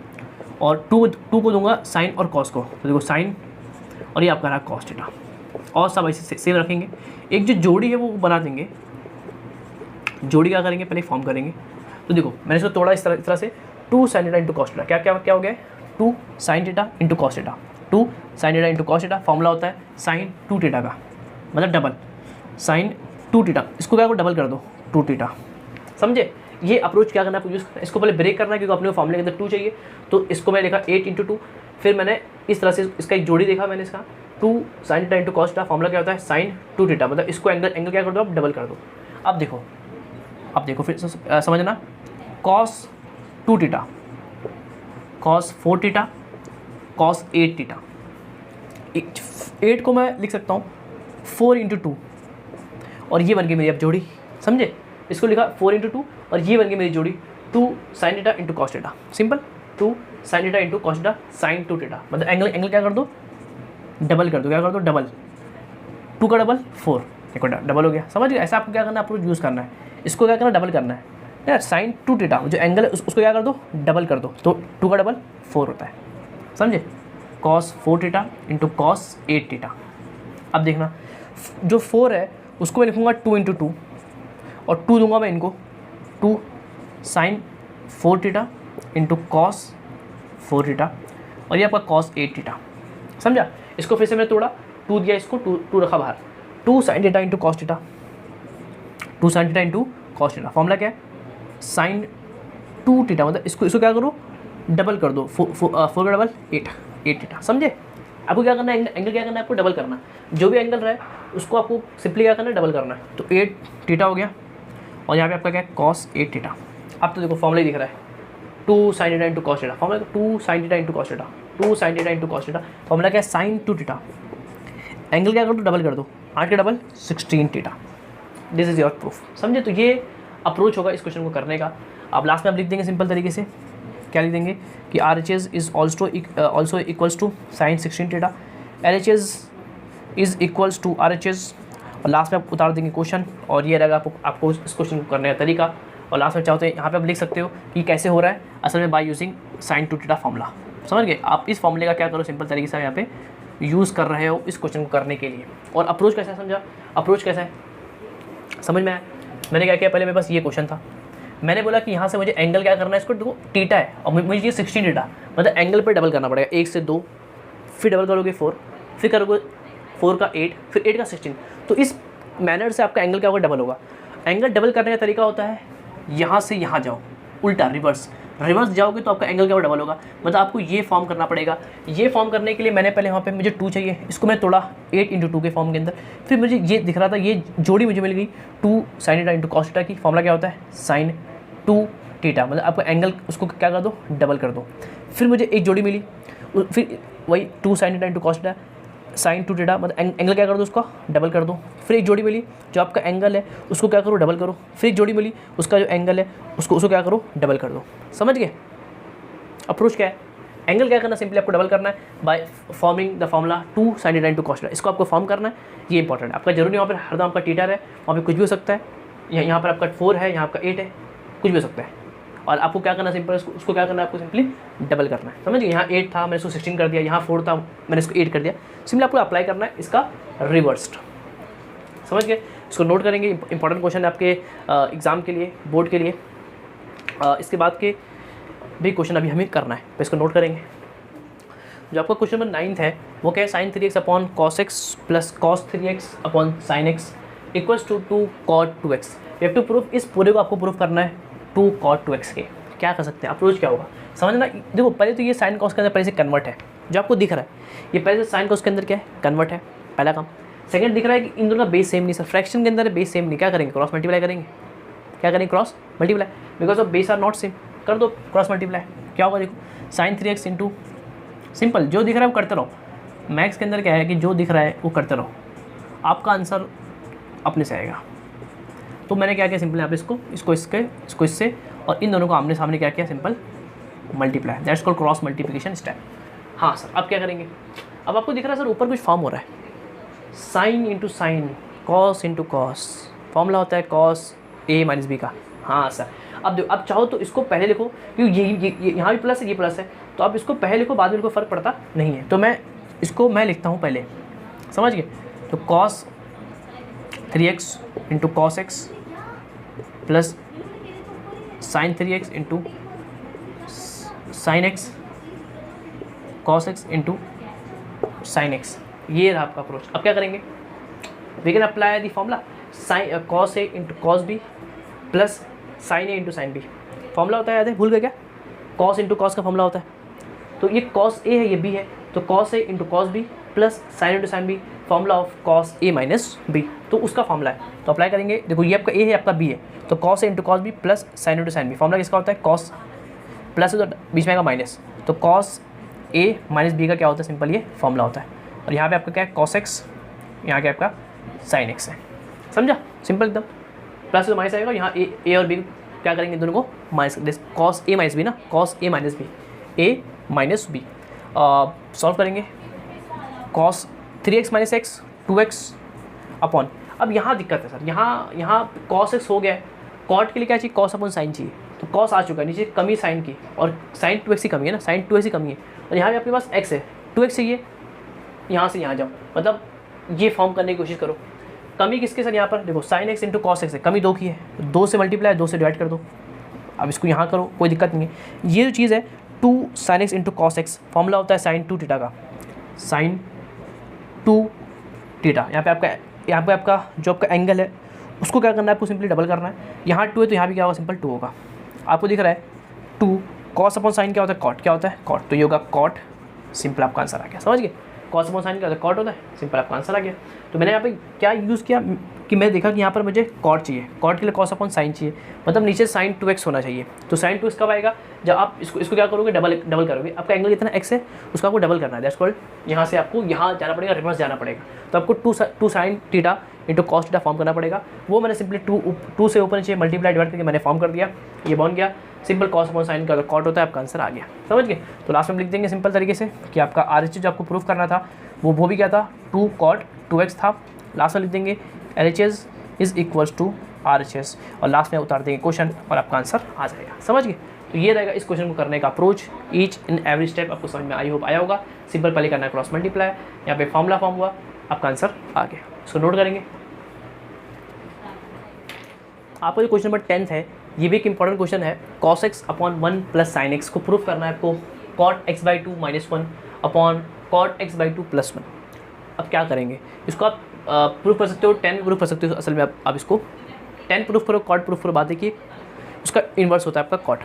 Speaker 1: और 2 को दूंगा साइन और कॉस को, तो देखो साइन, और ये आपका रहा कॉस थीटा, और सब ऐसे सेम रखेंगे। एक जो जोड़ी है वो बना देंगे। जोड़ी क्या करेंगे, पहले फॉर्म करेंगे। तो देखो मैंने इसको तोड़ा इस तरह से, 2 sine theta into cos theta, क्या हो गया, 2 sine theta into cos theta, 2 sine theta into cos theta. Formula होता है साइन 2 थीटा का, मतलब डबल साइन 2 थीटा। इसको क्या डबल कर दो, 2 थीटा। समझे? ये अप्रोच क्या करना है आपको यूज़ करना है। इसको पहले ब्रेक करना है, क्योंकि अपने फॉर्मूले के अंदर 2 चाहिए। तो इसको मैं लिखा 8 इंटू 2, फिर मैंने इस तरह से इसका एक जोड़ी देखा मैंने, इसका 2 sine theta into cos theta. Formula क्या होता है, साइन 2 थीटा। मतलब इसको एंगल क्या कर दो, आप डबल कर दो। अब देखो फिर समझना, cos 2 theta, cos 4 theta, cos 8 theta. 8 को मैं लिख सकता हूँ 4 इंटू 2, और ये बन गई मेरी अब जोड़ी। समझे? इसको लिखा 4 इंटू 2, और ये बन गई मेरी जोड़ी 2 sine theta into cos theta. Simple, 2 sine theta into cos theta, sine 2 theta. मतलब एंगल क्या कर दो, डबल कर दो। क्या कर दो, डबल, 2 का डबल 4, देखो डबल हो गया। समझ गए? ऐसा आपको क्या करना है, अप्रोच यूज़ करना है। इसको क्या करना, डबल करना है यार। साइन 2 थीटा जो एंगल है उसको क्या कर दो, डबल कर दो। तो 2 का डबल 4 होता है। समझे? Cos 4 theta into cos 8 theta. अब देखना, जो 4 है उसको मैं लिखूँगा 2 इंटू 2, और 2 दूंगा मैं इनको, 2 sine 4 theta into cos 4 theta और ये आपका कॉस 8 थीटा। समझा? इसको फिर से मैंने तोड़ा, 2 दिया, इसको 2 रखा बाहर, 2 sine theta into cos theta, 2 sine theta into cos theta. Formula क्या है? साइन 2 थीटा, मतलब इसको क्या करो, डबल कर दो, 4 का डबल 8 थीटा। समझे? आपको क्या करना है, एंगल क्या करना है, आपको डबल करना है। जो भी एंगल रहे उसको आपको सिंपली क्या करना है, डबल करना है। तो 8 थीटा हो गया और यहाँ पे आपका क्या है, कॉस 8 थीटा। अब तो देखो फॉर्मूला ही दिख रहा है, 2 sine theta into cos theta. Formula 2 sine theta into cos theta, 2 sine theta into cos theta. Formula क्या है, साइन 2 थीटा। एंगल क्या कर दो, डबल कर दो, 8 के double 16 theta. This is your proof. समझे? तो ये अप्रोच होगा इस क्वेश्चन को करने का। अब लास्ट में आप लिख देंगे सिंपल तरीके से, क्या लिख देंगे कि RHS is also equals to sine 16 theta, LHS is equals to RHS, और लास्ट में आप उतार देंगे क्वेश्चन। और ये रहेगा आपको इस क्वेश्चन को करने का तरीका। और लास्ट में चाहो तो यहाँ पे आप लिख सकते हो कि कैसे हो रहा है, असल में by using sine 2 theta formula. समझ गए? आप इस फॉर्मूले का क्या करो, सिंपल तरीके से यहाँ पे यूज़ कर रहे हो इस क्वेश्चन को करने के लिए। और अप्रोच कैसा है, समझा? अप्रोच कैसा है समझ में आया? मैंने क्या किया, पहले मेरे पास ये क्वेश्चन था, मैंने बोला कि यहाँ से मुझे एंगल क्या करना है, इसको देखो थीटा है और मुझे ये 16 थीटा, मतलब एंगल पे डबल करना पड़ेगा, 1 से 2, फिर डबल करोगे 4, फिर करोगे 4 का 8, फिर 8 का 16। तो इस मैनर से आपका एंगल क्या होगा, डबल होगा। एंगल डबल करने का तरीका होता है, यहाँ से यहाँ जाओ, उल्टा रिवर्स जाओगे तो आपका एंगल क्या डबल होगा। मतलब आपको ये फॉर्म करना पड़ेगा। ये फॉर्म करने के लिए मैंने पहले वहाँ पे मुझे 2 चाहिए, इसको मैं तोड़ा 8 इंटू 2 के फॉर्म के अंदर। फिर मुझे ये दिख रहा था, ये जोड़ी मुझे मिल गई 2 sine theta into cos theta की। फॉर्मूला क्या होता है, साइन 2 थीटा, मतलब आपका एंगल उसको क्या कर दो, डबल कर दो। फिर मुझे एक जोड़ी मिली, फिर वही 2 sine theta into cos theta, sine 2 theta, मतलब एंगल क्या कर दो, उसको डबल कर दो। फिर एक जोड़ी मिली, जो आपका एंगल है उसको क्या करो, डबल करो। फिर एक जोड़ी मिली, उसका जो एंगल है उसको क्या करो, डबल कर दो। समझ गए? अप्रोच क्या है, एंगल क्या करना, सिंपली आपको डबल करना है by forming the formula 2 sine theta into cos theta. इसको आपको फॉर्म करना है, ये इंपॉर्टेंट है। आपका जरूरी वहाँ पर हरदम आपका थीटा है, वहाँ पर कुछ भी हो सकता है। यहाँ पर आपका 4 है, यहाँ आपका 8 है, कुछ भी हो सकता है। और आपको क्या करना, सिंपल उसको क्या करना है, आपको सिंपली डबल करना है। समझिए? यहाँ 8 था, मैंने इसको 16 कर दिया, यहाँ 4 था, मैंने इसको 8 कर दिया। सिंपली आपको अप्लाई करना है इसका रिवर्स्ड। समझ गए? इसको नोट करेंगे, इंपॉर्टेंट क्वेश्चन है आपके एग्ज़ाम के लिए, बोर्ड के लिए। इसके बाद के भी क्वेश्चन अभी हमें करना है, तो इसको नोट करेंगे। जो आपका क्वेश्चन नंबर 9 है वो क्या है, sine 3x upon cos x plus cos 3x upon sine x equals to 2 cot 2x। You have to proof, इस पूरे को आपको प्रूफ करना है 2 कॉट 2x के। क्या कर सकते हैं, अप्रोच क्या होगा समझना। देखो पहले तो ये साइन कॉस के अंदर पहले से कन्वर्ट है, जो आपको दिख रहा है ये पहले से साइन कॉस के अंदर क्या है, कन्वर्ट है, पहला काम। सेकंड दिख रहा है कि इन दोनों का बेस सेम नहीं, सर फ्रैक्शन के अंदर बेस सेम नहीं, क्या करेंगे, क्रॉस मल्टीप्लाई करेंगे। क्या करेंगे, cross multiply, because of base are not same, कर दो क्रॉस मल्टीप्लाई। क्या होगा, देखो साइन 3x इंटू, सिंपल जो दिख रहा है वो करते रहो। मैथ्स के अंदर क्या है कि जो दिख रहा है वो करते रहो, आपका आंसर अपने से आएगा। तो मैंने क्या किया, सिंपल यहाँ पे इसको इससे और इन दोनों को आमने सामने क्या किया, simple multiply, that's called cross multiplication step. हाँ सर, अब क्या करेंगे, अब आपको दिख रहा है सर ऊपर कुछ फॉर्म हो रहा है, sign into sign, cos into cos, formula होता है कॉस ए माइनस बी का। हाँ सर, अब देखो, अब चाहो तो इसको पहले लिखो क्योंकि ये यहाँ भी प्लस है, ये प्लस है, तो आप इसको पहले लिखो, बाद में इनको फ़र्क पड़ता नहीं है। तो मैं लिखता हूँ पहले, समझ गए। तो cos 3x into cos x plus sine 3x into sine x cos x into sine x, ये रहा आपका अप्रोच। अब क्या करेंगे, we can apply the formula sine cos A into cos B plus sine a into sine B. Formula होता है, याद है, भूल गए क्या, कॉस इंटू कॉस का फॉर्मूला होता है। तो ये कॉस ए है, ये बी है, तो cos A into cos B plus sine into sine B, formula of cos a minus b, तो उसका फॉर्मूला है। तो अप्लाई करेंगे, देखो ये आपका ए है, आपका बी है, तो कॉस ए into cos B plus sine into sine B. Formula किसका होता है, कॉस प्लस है तो बीच में आएगा माइनस, तो कॉस ए माइनस बी का क्या होता है, सिंपल ये फॉर्मूला होता है। और यहाँ पे आपका क्या है, कॉस एक्स, यहाँ क्या आपका साइन एक्स है, समझा, सिंपल एकदम। प्लस तो माइनस आएगा, यहाँ ए और बी क्या करेंगे, दोनों को minus, cos a minus B ना, cos a minus B, A minus B solve करेंगे। Cos 3x minus x 2x upon, अब यहाँ दिक्कत है सर, यहाँ कॉस एक्स हो गया है, कॉट के लिए क्या चाहिए, कॉस अपॉन साइन चाहिए, तो कॉस आ चुका है, नीचे कमी साइन की, और साइन 2x ही कमी है ना, साइन 2x ही कमी है, और यहाँ पे आपके पास x है, 2x चाहिए, यहाँ से यहाँ जाओ, मतलब ये फॉर्म करने की कोशिश करो। कमी किसके सर, यहाँ पर देखो sine x into cos x है, कमी 2 की है, 2 से मल्टीप्लाई 2 से डिवाइड कर दो, अब इसको यहाँ करो, कोई दिक्कत नहीं है। ये जो चीज़ है 2 sin x into cos x, formula होता है साइन 2 थीटा का, साइन 2 थीटा। यहाँ पे आपका जो आपका एंगल है उसको क्या करना है, आपको सिंपली डबल करना है। यहाँ 2 है तो यहाँ भी क्या होगा, सिंपल 2 होगा। आपको दिख रहा है 2 कॉस अपॉन साइन क्या होता है, कॉट, क्या होता है कॉट, तो ये होगा कॉट, सिंपल आपका आंसर आ गया। समझ गए, कॉस अपॉन साइन क्या होता है, कॉट होता है, सिंपल आपका आंसर आ गया। तो मैंने यहाँ पे क्या यूज़ किया कि मैं देखा कि यहाँ पर मुझे कॉट चाहिए, कॉट के लिए कॉस अपॉन साइन चाहिए, मतलब नीचे साइन 2x होना चाहिए। तो साइन 2x कब आएगा, जब आप इसको क्या करोगे, डबल करोगे। आपका एंगल कितना x है उसका आपको डबल करना है, दैट्स कॉल्ड, यहाँ से आपको यहाँ जाना पड़ेगा, रिवर्स जाना पड़ेगा। तो आपको 2 sin theta into cos theta form करना पड़ेगा। वो मैंने सिंपली 2 से ऊपर नीचे मल्टीप्लाई डिवाइड करके मैंने फॉर्म कर दिया, ये बन गया। सिंपल कॉस अपॉन साइन का कॉट होता है, आपका आंसर आ गया। समझ गए। तो लास्ट में लिख देंगे सिंपल तरीके से कि आपका RHS जो आपको प्रूफ करना था वो भी क्या था, 2 cot 2x था। लास्ट में लिख देंगे LHS is equals to RHS और लास्ट में उतार देंगे क्वेश्चन और आपका आंसर आ जाएगा। समझ गए। तो ये रहेगा इस क्वेश्चन को करने का approach, each in every step आपको समझ में आई होप आया होगा। सिंपल पहले करना है क्रॉस मल्टीप्लाई, यहाँ पे फॉर्मूला फॉर्म हुआ, आपका आंसर आ गया। सो नोट करेंगे। आपका जो क्वेश्चन नंबर 10 है ये भी एक इंपॉर्टेंट क्वेश्चन है। cos x upon 1 plus sine x को प्रूफ करना है आपको, cot x/2 minus 1 upon cot x/2 plus 1। अब क्या करेंगे, इसको आप प्रूफ कर सकते हो, 10 प्रूफ कर सकते हो। असल में आप इसको 10 प्रूफ करो, cot प्रूफ करो। बात देखिए उसका इन्वर्स होता है आपका cot।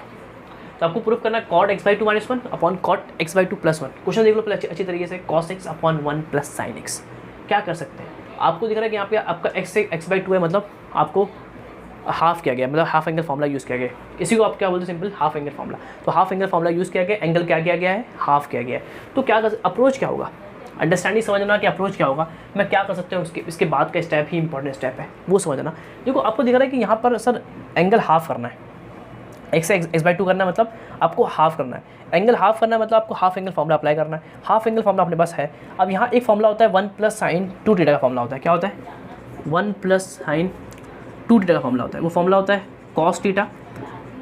Speaker 1: तो आपको प्रूफ करना है cot x/2 minus 1 upon cot x/2 plus 1। Question देख लो पहले अच्छी तरीके से, cos x upon 1 plus sine x. क्या कर सकते हैं, आपको दिख रहा है कि यहाँ पे आपका x/2 है, मतलब आपको हाफ किया गया, मतलब हाफ एंगल फार्मूला यूज़ किया गया। इसी को आप क्या बोलते हैं, सिंपल हाफ एंगल फार्मूला। तो हाफ एंगल फार्मूला यूज़ किया गया, एंगल क्या किया गया है, हाफ किया गया है। तो क्या अप्रोच क्या होगा, अंडरस्टैंडिंग समझना कि अप्रोच क्या होगा, मैं क्या कर सकता हूँ, इसके बाद का स्टेप ही इंपॉर्टेंट स्टेप है, वो समझना। देखो आपको दिख रहा है कि यहाँ पर सर एंगल हाफ करना है, x/2 करना है, मतलब आपको हाफ करना है। एंगल हाफ करना है मतलब आपको हाफ एंगल फार्मूला अप्लाई करना है। हाफ एंगल फार्मूला अपने पास है। अब यहाँ एक फार्मूला होता है 1 प्लस साइन 2 थीटा का फार्मूला होता है। क्या होता है, 1 प्लस साइन 2 थीटा का फार्मूला होता है। वो फार्मूला होता है cos theta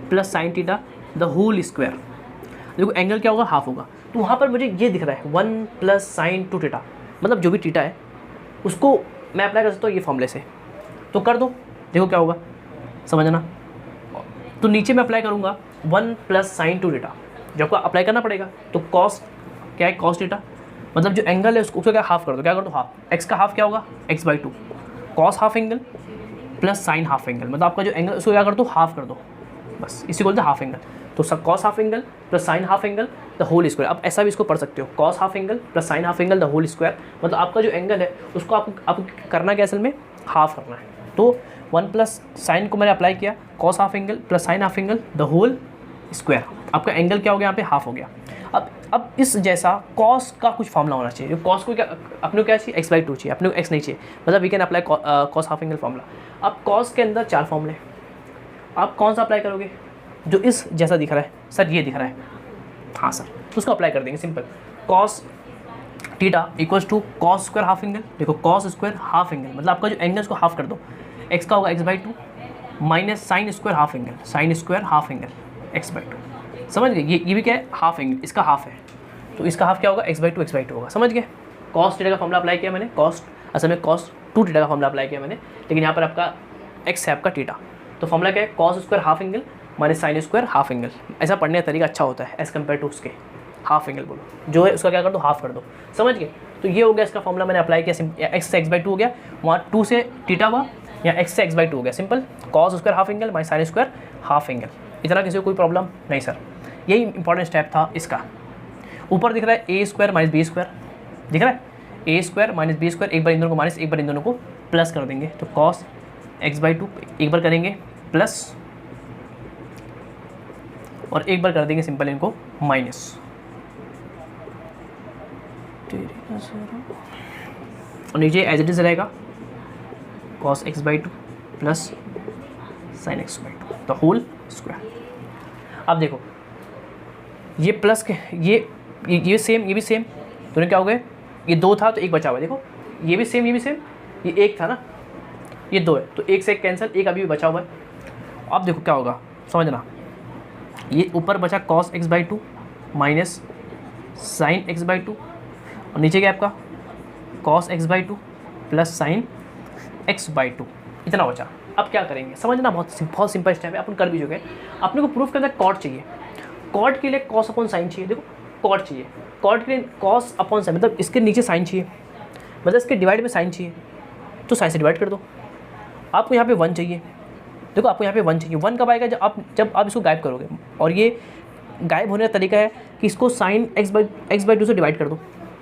Speaker 1: plus sine theta the whole square. देखो एंगल क्या होगा, हाफ होगा। तो वहाँ पर मुझे ये दिख रहा है 1 प्लस साइन 2 थीटा, मतलब जो भी थीटा है उसको मैं अप्लाई कर सकता हूँ ये फॉर्मूले से। तो कर दो, देखो क्या होगा, समझना। तो नीचे मैं अप्लाई करूँगा 1 प्लस साइन 2 थीटा, जो आपको अप्लाई करना पड़ेगा। तो कॉस क्या है, cos थीटा, मतलब जो एंगल है उसको क्या हाफ कर दो। क्या कर दो, हाफ। एक्स का हाफ क्या होगा, x/2 cos half angle plus sine half angle, मतलब आपका जो एंगल उसको क्या कर दो, हाफ कर दो, बस इसी को बोलते हैं हाफ एंगल। तो सब cos half angle plus sine half angle the whole square. अब ऐसा भी इसको पढ़ सकते हो, cos half angle plus sine half angle the whole square, मतलब आपका जो एंगल है उसको आपको करना क्या, असल में हाफ करना है। तो 1 प्लस साइन को मैंने अप्लाई किया, cos half angle plus sine half angle the whole square, आपका एंगल क्या हो गया, यहाँ पे हाफ हो गया। अब इस जैसा कॉस का कुछ फॉर्मूला होना चाहिए। कॉस को क्या अपने को क्या चाहिए, x/2 चाहिए, अपने को x नहीं चाहिए, मतलब we can apply cos half angle formula. अब कॉस के अंदर 4 फॉर्मूले, आप कौन सा अप्लाई करोगे, जो इस जैसा दिख रहा है, सर ये दिख रहा है, हाँ सर, तो उसको अप्लाई कर देंगे। Simple cos theta equals to cos square half angle. देखो कॉस स्क्वायर हाफ एंगल, मतलब आपका जो एंगल उसको हाफ कर दो, x का होगा x/2 minus sine square half angle, sine square half angle x/2। समझ गए, ये भी क्या है, हाफ एंगल, इसका हाफ है, तो इसका हाफ क्या होगा, x/2 होगा। समझ गए। कॉस थीटा का फॉर्मूला अप्लाई किया मैंने, कॉस असल में cos 2 थीटा का फॉर्मूला अप्लाई किया मैंने, लेकिन यहाँ पर आपका x है आपका थीटा, तो फॉर्मूला क्या है, cos square half angle minus sine square half angle. ऐसा पढ़ने का तरीका अच्छा होता है एज़ कम्पेयर टू उसके, हाफ एंगल बोलो जो है उसका क्या कर दो, हाफ कर दो। समझ गए। तो ये हो गया इसका फॉर्मूला, मैंने अप्लाई किया, x से x/2 हो गया, वहाँ 2 से थीटा हुआ, यहाँ x से x/2 हो गया। Simple cos square half angle minus sine square half angle. इतना किसी को कोई प्रॉब्लम नहीं सर, यही इंपॉर्टेंट स्टेप था इसका। ऊपर दिख रहा है a square minus b square, दिख रहा है a square minus b square, एक बार इन दोनों को माइनस, एक बार इन दोनों को प्लस कर देंगे, तो cos x/2 एक बार करेंगे प्लस और एक बार कर देंगे सिंपल इनको माइनस, और नीचे एज इट इज रहेगा cos x/2 plus sine x/2 the whole square. अब देखो ये प्लस के ये सेम, ये भी सेम, दोनों क्या हो गए, ये 2 था तो 1 बचा हुआ है। देखो ये भी सेम, ये भी सेम, ये 1 था ना, ये 2 है, तो 1 से 1 कैंसिल, 1 अभी भी बचा हुआ है। अब देखो क्या होगा, समझना, ये ऊपर बचा cos x/2 minus sign x/2, और नीचे क्या आपका cos x/2 plus sine x/2, इतना बचा। अब क्या करेंगे, समझना, बहुत सिंपल स्टेप है, अपन कर भी चुके हैं। अपने को प्रूफ करना है कॉट चाहिए, कॉट के लिए कॉस अपॉन साइन चाहिए। देखो कॉट चाहिए, कॉट के लिए कॉस अपॉन साइन, मतलब इसके नीचे साइन चाहिए, मतलब इसके डिवाइड में साइन चाहिए, तो साइन से डिवाइड कर दो। आपको यहाँ पे 1 चाहिए, देखो आपको यहाँ पे 1 चाहिए। 1 कब आएगा, जब आप इसको गायब करोगे, और ये गायब होने का तरीका है कि इसको साइन x/2 से डिवाइड कर दो।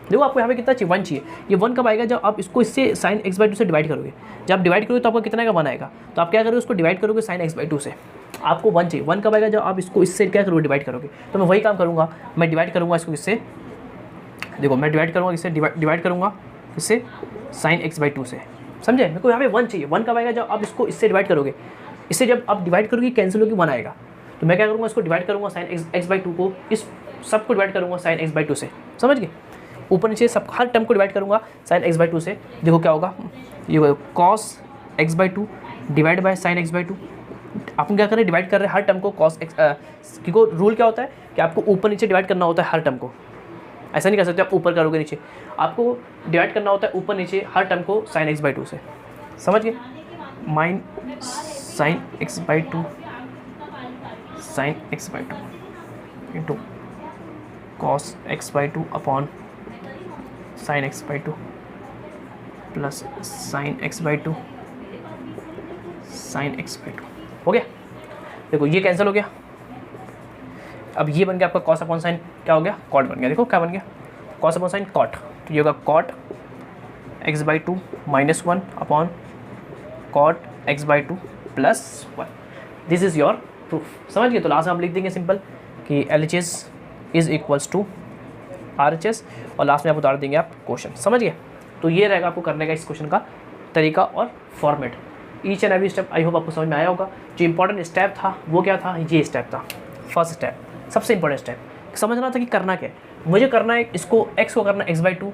Speaker 1: देखो आपको यहाँ पे कितना चाहिए, 1 चाहिए। ये 1 कब आएगा, जब आप इसको इससे साइन x/2 से डिवाइड करोगे। जब आप डिवाइड करोगे तो आपको कितना का 1 आएगा, तो आप क्या करोगे, उसको डिवाइड करोगे साइन x/2 से, आपको 1 चाहिए। 1 कब आएगा, जब आप इसको इससे क्या करोगे, डिवाइड करोगे। तो मैं वही काम करूँगा, मैं डिवाइड करूँगा इसको इससे, देखो मैं डिवाइड करूँगा इससे, डिवाइड करूँगा इससे साइन x/2 से, समझे। मेरे को यहाँ पे 1 चाहिए। 1 कब आएगा, जब आप इसको इससे डिवाइड करोगे, इससे जब आप डिवाइड करोगे कैंसिल होकर 1 आएगा। तो मैं क्या करूँगा, इसको डिवाइड करूँगा साइन x/2 को, इस सब को डिवाइड करूँगा साइन x/2 से, समझ गए। ऊपर नीचे सब हर टर्म को डिवाइड करूँगा साइन x/2 से। देखो क्या होगा, ये cos x/2 divide by sine x/2। आप क्या कर रहे हैं, डिवाइड कर रहे हैं हर टर्म को cos x, क्योंकि रूल क्या होता है कि आपको ऊपर नीचे डिवाइड करना होता है हर टर्म को। ऐसा नहीं कर सकते आप ऊपर करोगे नीचे, आपको डिवाइड करना होता है ऊपर नीचे हर टर्म को साइन x/2 से, समझ गए। माइन sine x/2 into cos x/2 upon sine x/2 plus sine x/2 हो गया। देखो ये कैंसिल हो गया, अब ये बन गया आपका cos अपॉन साइन, क्या हो गया, कॉट बन गया। देखो क्या बन गया, cos अपॉन साइन कॉट, तो ये होगा cot x/2 -1 upon cot x/2 plus 1। This is your proof, समझ गए। तो लास्ट में हम लिख देंगे सिंपल कि LHS is equals to RHS, और लास्ट में आप उतार देंगे आप क्वेश्चन, समझ गए। तो ये रहेगा आपको करने का इस क्वेश्चन का तरीका और format. Each and every step I hope आपको समझ में आया होगा। जो इंपॉर्टेंट स्टेप था वो क्या था, ये स्टेप था, फर्स्ट स्टेप, सबसे इंपॉर्टेंट स्टेप। समझना था कि करना क्या है, मुझे करना है इसको x को करना है x/2,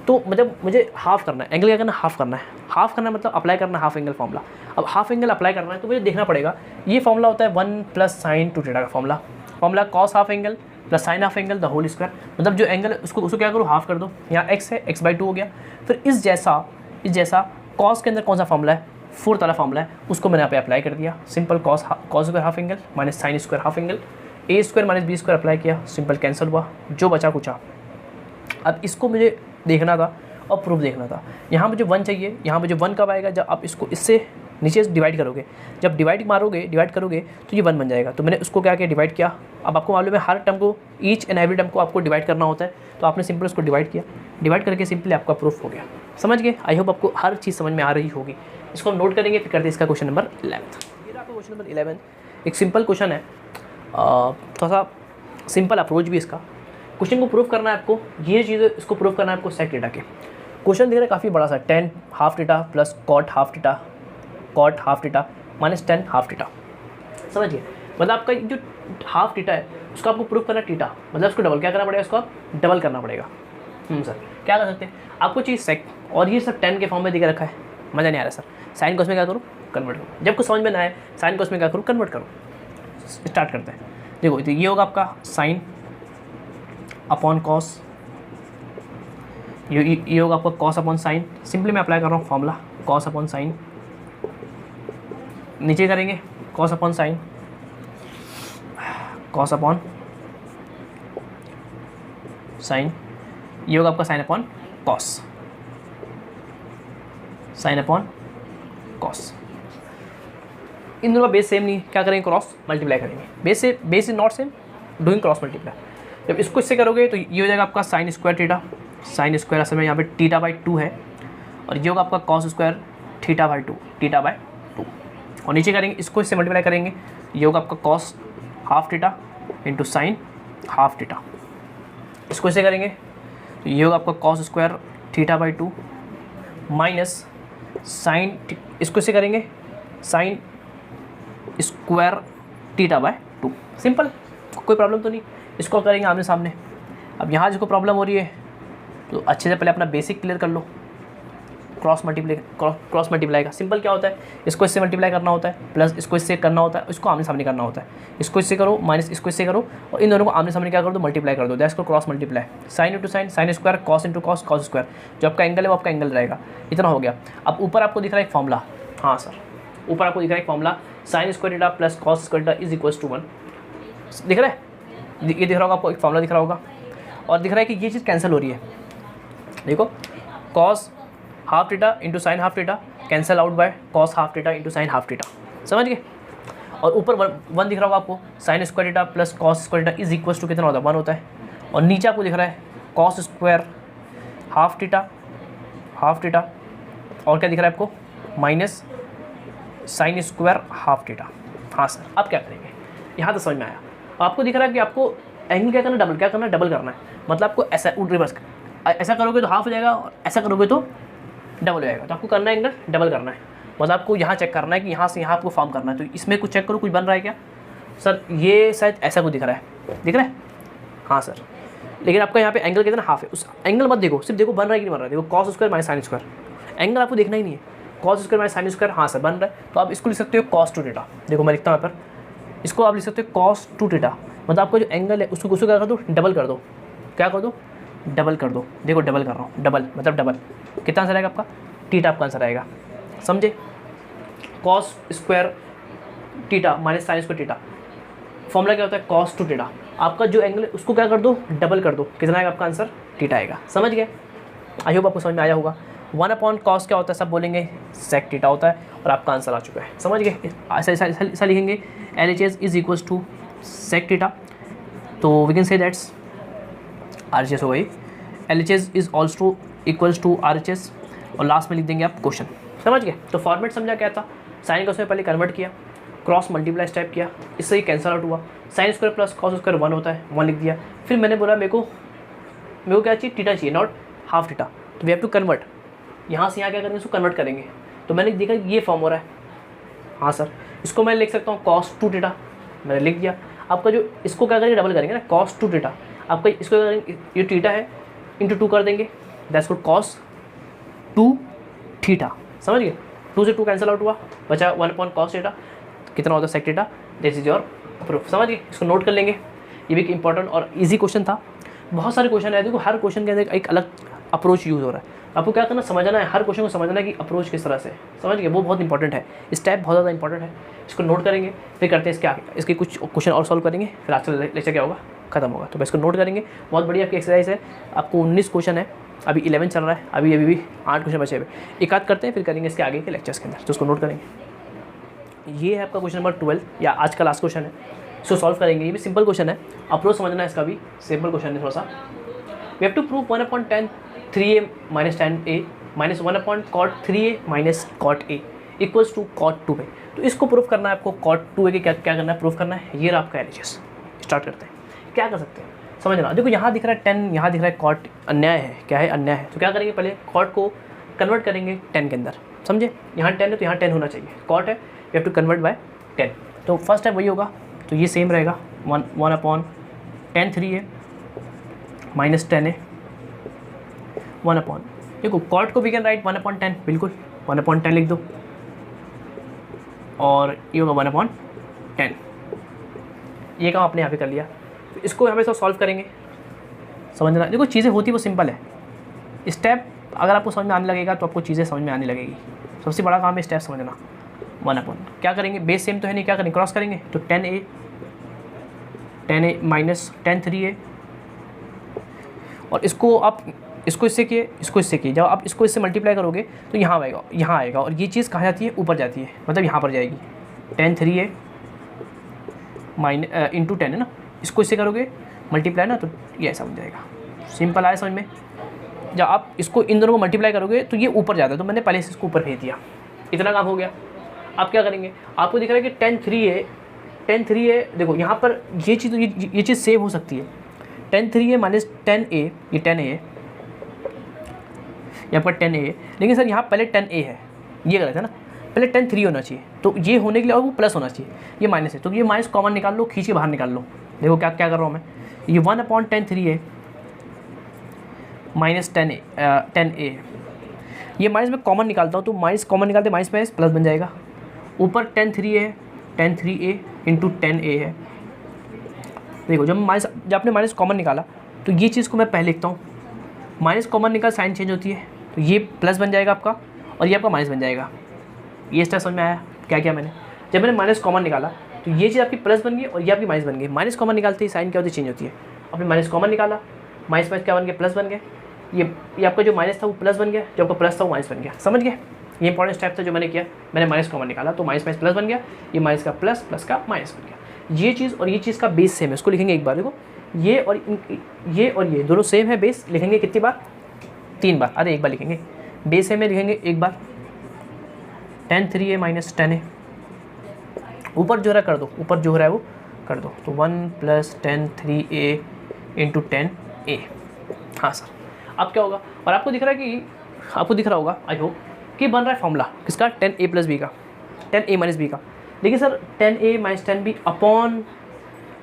Speaker 1: तो मतलब मुझे हाफ करना है, एंगल क्या करना है, हाफ करना है। हाफ करना मतलब अप्लाई करना है हाफ एंगल फॉर्मूला। अब हाफ एंगल अप्लाई करना है तो मुझे देखना पड़ेगा, ये फॉर्मूला होता है 1 + sin 2θ का formula cos half angle plus sine half angle the whole square, मतलब जो एंगल है उसको क्या करो, हाफ कर दो। यहाँ x है, x/2 हो गया। फिर इस जैसा cos के अंदर कौन सा फॉर्मूला है, 4th वाला फॉर्मूला है, उसको मैंने यहाँ पे अप्लाई कर दिया। Simple cos square half angle minus sine square half angle, a square minus b square apply किया, सिंपल कैंसिल हुआ, जो बचा कुचा। अब इसको मुझे देखना था और प्रूफ देखना था। यहाँ मुझे 1 चाहिए, यहाँ मुझे 1 कब आएगा, जब आप इसको इससे नीचे डिवाइड करोगे। जब डिवाइड करोगे तो ये 1 बन जाएगा। तो मैंने उसको क्या किया, डिवाइड किया। अब आपको मालूम है हर टर्म को, ईच एंड एवरी टर्म को आपको डिवाइड करना होता है, तो आपने सिंपल उसको डिवाइड किया, डिवाइड करके सिंपली आपका प्रूफ हो गया, समझ गए। आई होप आपको हर चीज़ समझ में आ रही होगी। इसको हम नोट करेंगे, फिर करते हैं इसका क्वेश्चन नंबर 11। ये आपका क्वेश्चन नंबर 11 एक सिंपल क्वेश्चन है, थोड़ा सा सिंपल अप्रोच भी इसका। क्वेश्चन को प्रूव करना है आपको, ये चीज़ इसको प्रूव करना है आपको सेक डेटा के। क्वेश्चन दिख रहा है काफ़ी बड़ा सा, tan half theta plus cot half theta minus tan half theta, समझिए। मतलब आपका जो हाफ थीटा है उसको आपको प्रूव करना थीटा, मतलब उसको डबल क्या करना पड़ेगा, उसको आप डबल करना पड़ेगा। सर क्या कर सकते हैं, आपको चीज़ सेक, और ये सब tan के फॉर्म में दिखा रखा है, मज़ा नहीं आ रहा सर। साइन को उसमें क्या करूँ, कन्वर्ट करो। जब कुछ समझ में ना आए, साइन को उसमें क्या करूँ, कन्वर्ट करो। स्टार्ट करते हैं। देखो तो ये होगा आपका साइन अपॉन कॉस, ये होगा आपका कॉस अपॉन साइन। सिंपली मैं अप्लाई कर रहा हूँ फॉर्मूला, कॉस अपॉन साइन, नीचे करेंगे cos upon sine, cos upon sine, ये होगा आपका sine upon cos, sine upon cos. इन दोनों का बेस सेम नहीं, क्या करेंगे, क्रॉस मल्टीप्लाई करेंगे। Base is not same, doing cross multiply. जब इसको इससे करोगे तो ये हो जाएगा आपका sine square theta, sine square असल में यहाँ पे θ/2 है, और ये होगा आपका कॉस स्क्वायर θ/2, और नीचे करेंगे इसको इससे मल्टीप्लाई करेंगे, ये होगा आपका cos half theta into sine half theta. इसको इससे करेंगे तो ये होगा आपका कॉस स्क्वायर θ/2 माइनस साइन, इसको इससे करेंगे साइन स्क्वायर θ/2। सिंपल, कोई प्रॉब्लम तो नहीं। इसको करेंगे आमने सामने। अब यहाँ जिसको प्रॉब्लम हो रही है तो अच्छे से पहले अपना बेसिक क्लियर कर लो। क्रॉस मल्टीप्लाई का सिंपल क्या होता है, इसको इससे मल्टीप्लाई करना होता है, प्लस इसको इससे करना होता है, इसको आमने सामने करना होता है। इसको इससे करो माइनस इसको इससे करो, और इन दोनों को आमने सामने क्या कर दो, मल्टीप्लाई कर दो। दैट्स को cross multiply, sign into sign, sine square, cos into cos, cos square. जो आपका एंगल है वो आपका एंगल रहेगा। इतना हो गया। अब ऊपर आपको दिख रहा है एक फॉर्मूला, हाँ सर ऊपर आपको दिख रहा है formula sine square theta plus cos square theta is equals to 1, दिख रहा है, ये दिख रहा होगा आपको, एक फॉर्मूला दिख रहा होगा, और दिख रहा है कि ये चीज़ कैंसिल हो रही है, देखो cos half theta into sine half theta cancel out by cos half theta into sine half theta, समझ गए। और ऊपर वन दिख रहा होगा आपको, sine square theta plus cos square theta is equals to कितना होता है, 1 होता है। और नीचे आपको दिख रहा है कॉस स्क्वायर हाफ थीटा और क्या दिख रहा है आपको, minus sine square half theta. हाँ सर, अब क्या करेंगे, यहाँ तो समझ में आया। आपको दिख रहा है कि आपको एंगल क्या करना है, डबल करना है। मतलब आपको ऐसा रिवर्स, ऐसा करोगे तो हाफ हो जाएगा और ऐसा करोगे तो डबल हो जाएगा। तो आपको करना है एंगल डबल करना है, मतलब आपको यहाँ चेक करना है कि यहाँ से यहाँ आपको फॉर्म करना है। तो इसमें कुछ चेक करो, कुछ बन रहा है क्या सर, ये शायद ऐसा कुछ दिख रहा है, हाँ सर, लेकिन आपका यहाँ पे एंगल कितना हाफ है, उस एंगल मत देखो, सिर्फ देखो बन रहा है कि नहीं बन रहा है। देखो cos square minus sine square, angle आपको देखना ही नहीं है, cos square minus sine square, हाँ सर बन रहा है। तो आप इसको लिख सकते हो कॉस टू थीटा, देखो मैं लिखता हूँ यहाँ पर, इसको आप लिख सकते हो कॉस टू थीटा। मतलब आपका जो एंगल है उसको क्या कर दो, डबल कर दो, डबल कर दो, देखो डबल कर रहा हूँ, डबल मतलब डबल, कितना आंसर आएगा आपका, थीटा आपका आंसर आएगा, समझे। Cos square theta minus sine square theta, formula क्या होता है, कॉस टू थीटा। आपका जो एंगल है उसको क्या कर दो, डबल कर दो, कितना आएगा आपका आंसर, थीटा आएगा, समझ गए। आई होप आपको समझ में आया होगा। 1/cos क्या होता है, सब बोलेंगे सेक थीटा होता है, और आपका आंसर आ चुका है, समझ गए। ऐसा लिखेंगे LHS is equals to sec theta, तो we can say that's RHS हो गई, LHS is also equals to RHS, और लास्ट में लिख देंगे आप क्वेश्चन, समझ गए। तो फॉर्मेट समझा क्या था, साइन का उसमें पहले कन्वर्ट किया, क्रॉस मल्टीप्लाई स्टेप किया, इससे ही कैंसल आउट हुआ, sine square plus cos square 1 होता है, 1 लिख दिया। फिर मैंने बोला मेरे को क्या चाहिए, थीटा चाहिए, नॉट हाफ थीटा, तो वी हैव टू कन्वर्ट, यहाँ से यहाँ क्या करेंगे, इसको कन्वर्ट करेंगे। तो मैंने देखा ये फॉर्म हो रहा है, हाँ सर, इसको मैं लिख सकता हूँ कॉस टू थीटा, मैंने लिख दिया। आपका जो इसको क्या करेंगे, डबल करेंगे ना, कॉस टू थीटा, आपका इसको क्या करेंगे, ये थीटा है इंटू 2 कर देंगे, that's called cos two theta, समझ गए। 2 से 2 कैंसिल आउट हुआ, बचा 1/cos थीटा, कितना होता है sec theta, this is your proof, समझ गए। इसको नोट कर लेंगे, ये भी एक इंपॉर्टेंट और इजी क्वेश्चन था। बहुत सारे क्वेश्चन है, देखो हर क्वेश्चन के अंदर एक अलग अप्रोच यूज़ हो रहा है, आपको क्या करना, समझना है, हर क्वेश्चन को समझना है कि अप्रोच किस तरह से, समझ गए, वो बहुत इंपॉर्टेंट है, स्टेप बहुत ज़्यादा इंपॉर्टेंट है। इसको नोट करेंगे, फिर करते हैं इसके आगे, इसके कुछ क्वेश्चन और सॉल्व करेंगे, फिर आज का लेक्चर क्या होगा, खत्म होगा। तो बस इसको नोट करेंगे, बहुत बढ़िया आपकी एक्सरसाइज है। आपको 19 क्वेश्चन है, अभी 11 चल रहा है, अभी भी 8 क्वेश्चन बचे हुए, एक आध करते हैं, फिर करेंगे इसके आगे के लेक्चर्स के अंदर, तो उसको नोट करेंगे। ये है आपका क्वेश्चन नंबर 12, या आज का लास्ट क्वेश्चन है, इसको सॉल्व करेंगे। ये भी सिंपल क्वेश्चन है, अप्रोच समझना है, इसका भी सिंपल क्वेश्चन है थोड़ा सा। We have to prove 1/tan 3a minus tan a minus 1/cot 3a minus cot a equals to cot 2a। तो इसको प्रूफ करना है आपको, cot 2a के क्या करना है, प्रूफ करना है। ये आपका LHS, स्टार्ट करते हैं, क्या कर सकते हैं समझना। देखो यहाँ दिख रहा है 10, यहाँ दिख रहा है cot, अन्याय है, क्या है, अन्याय है। तो क्या करेंगे, पहले cot को कन्वर्ट करेंगे 10 के अंदर, समझे। यहाँ 10 है तो यहाँ 10 होना चाहिए, cot है, we have to convert by 10। तो फर्स्ट टाइम वही होगा, तो ये सेम रहेगा, 1/tan 3a माइनस 10a 1/, देखो cot को वी कैन राइट 1/10, बिल्कुल 1/10 लिख दो, और ये होगा 1/10। ये काम आपने यहाँ पे कर लिया। इसको यहाँ पे सब सॉल्व करेंगे, समझना। देखो चीज़ें होती वो सिंपल है, स्टेप अगर आपको समझ में आने लगेगा तो आपको चीज़ें समझ में आने लगेगी। सबसे बड़ा काम है स्टेप समझना। 1/, क्या करेंगे, बेस सेम तो है नहीं, क्या करेंगे, क्रॉस करेंगे, तो 10a माइनस tan 3a, और इसको आप इसको इससे किए, इसको इससे किए, जब आप इसको इससे मल्टीप्लाई करोगे तो यहाँ आएगा, और ये चीज़ कहाँ जाती है, ऊपर जाती है, मतलब यहाँ पर जाएगी, tan 3a माइनस इंटू 10 है ना, इसको इससे करोगे मल्टीप्लाई ना, तो ये ऐसा बन जाएगा। सिंपल आया समझ में। जब आप इसको इन दोनों को मल्टीप्लाई करोगे तो ये ऊपर जाता है, तो मैंने पहले से इसको ऊपर भेज दिया, इतना काम हो गया। आप क्या करेंगे, आपको दिख रहा है कि tan 3a, देखो यहाँ पर ये चीज़ सेव हो सकती है। tan 3a माइनस 10a, ये 10a है, यहाँ पर 10a है, लेकिन सर यहाँ पहले 10a है, ये गलत है ना, पहले tan 3 होना चाहिए, तो ये होने के लिए और वो प्लस होना चाहिए, ये माइनस है, तो ये माइनस कॉमन निकाल लो, खींच के बाहर निकाल लो। देखो क्या कर रहा हूँ मैं, ये 1/tan 3a माइनस 10a, ये माइनस में कॉमन निकालता हूँ, तो माइनस कॉमन निकालते माइनस माइनस प्लस बन जाएगा। ऊपर tan 3a है, tan 3a इंटू 10a है। देखो जब आपने माइनस कॉमन निकाला तो ये चीज़ को मैं पहले लिखता हूँ, माइनस कॉमन निकाल साइन चेंज होती है, तो ये प्लस बन जाएगा आपका, और ये आपका माइनस बन जाएगा। ये स्टेप समझ में आया। क्या किया मैंने, जब मैंने माइनस कॉमन निकाला तो ये चीज़ आपकी प्लस बन गई और ये आपकी माइनस बन गई। माइनस कॉमन निकालते ही साइन क्या होती है, चेंज होती है। आपने माइनस कॉमन निकाला, माइनस माइनस क्या बन गया, प्लस बन गया। ये आपका जो माइनस था वो प्लस बन गया, जो आपका प्लस था वो माइनस बन गया। समझ गए, ये इंपॉर्टेंट स्टेप था जो मैंने किया। मैंने माइनस कॉमन निकाला तो माइनस माइनस प्लस बन गया, ये माइनस का प्लस, प्लस का माइनस बन गया। ये चीज़ और ये चीज़ का बेस सेम है, इसको लिखेंगे एक बार। देखो ये और ये दोनों सेम है, बेस लिखेंगे कितनी बार, 3 बार। अरे एक बार लिखेंगे, बेस सेम है लिखेंगे एक बार, tan 3a minus tan a। ऊपर जो रहा कर दो, ऊपर जो रहा है वो कर दो, तो 1 + tan 3a into tan a। हाँ सर, अब क्या होगा, और आपको दिख रहा है कि आपको दिख रहा होगा आई होप कि बन रहा है फॉर्मूला किसका, tan a + b का, tan a - b का। देखिए sir tan a - tan b upon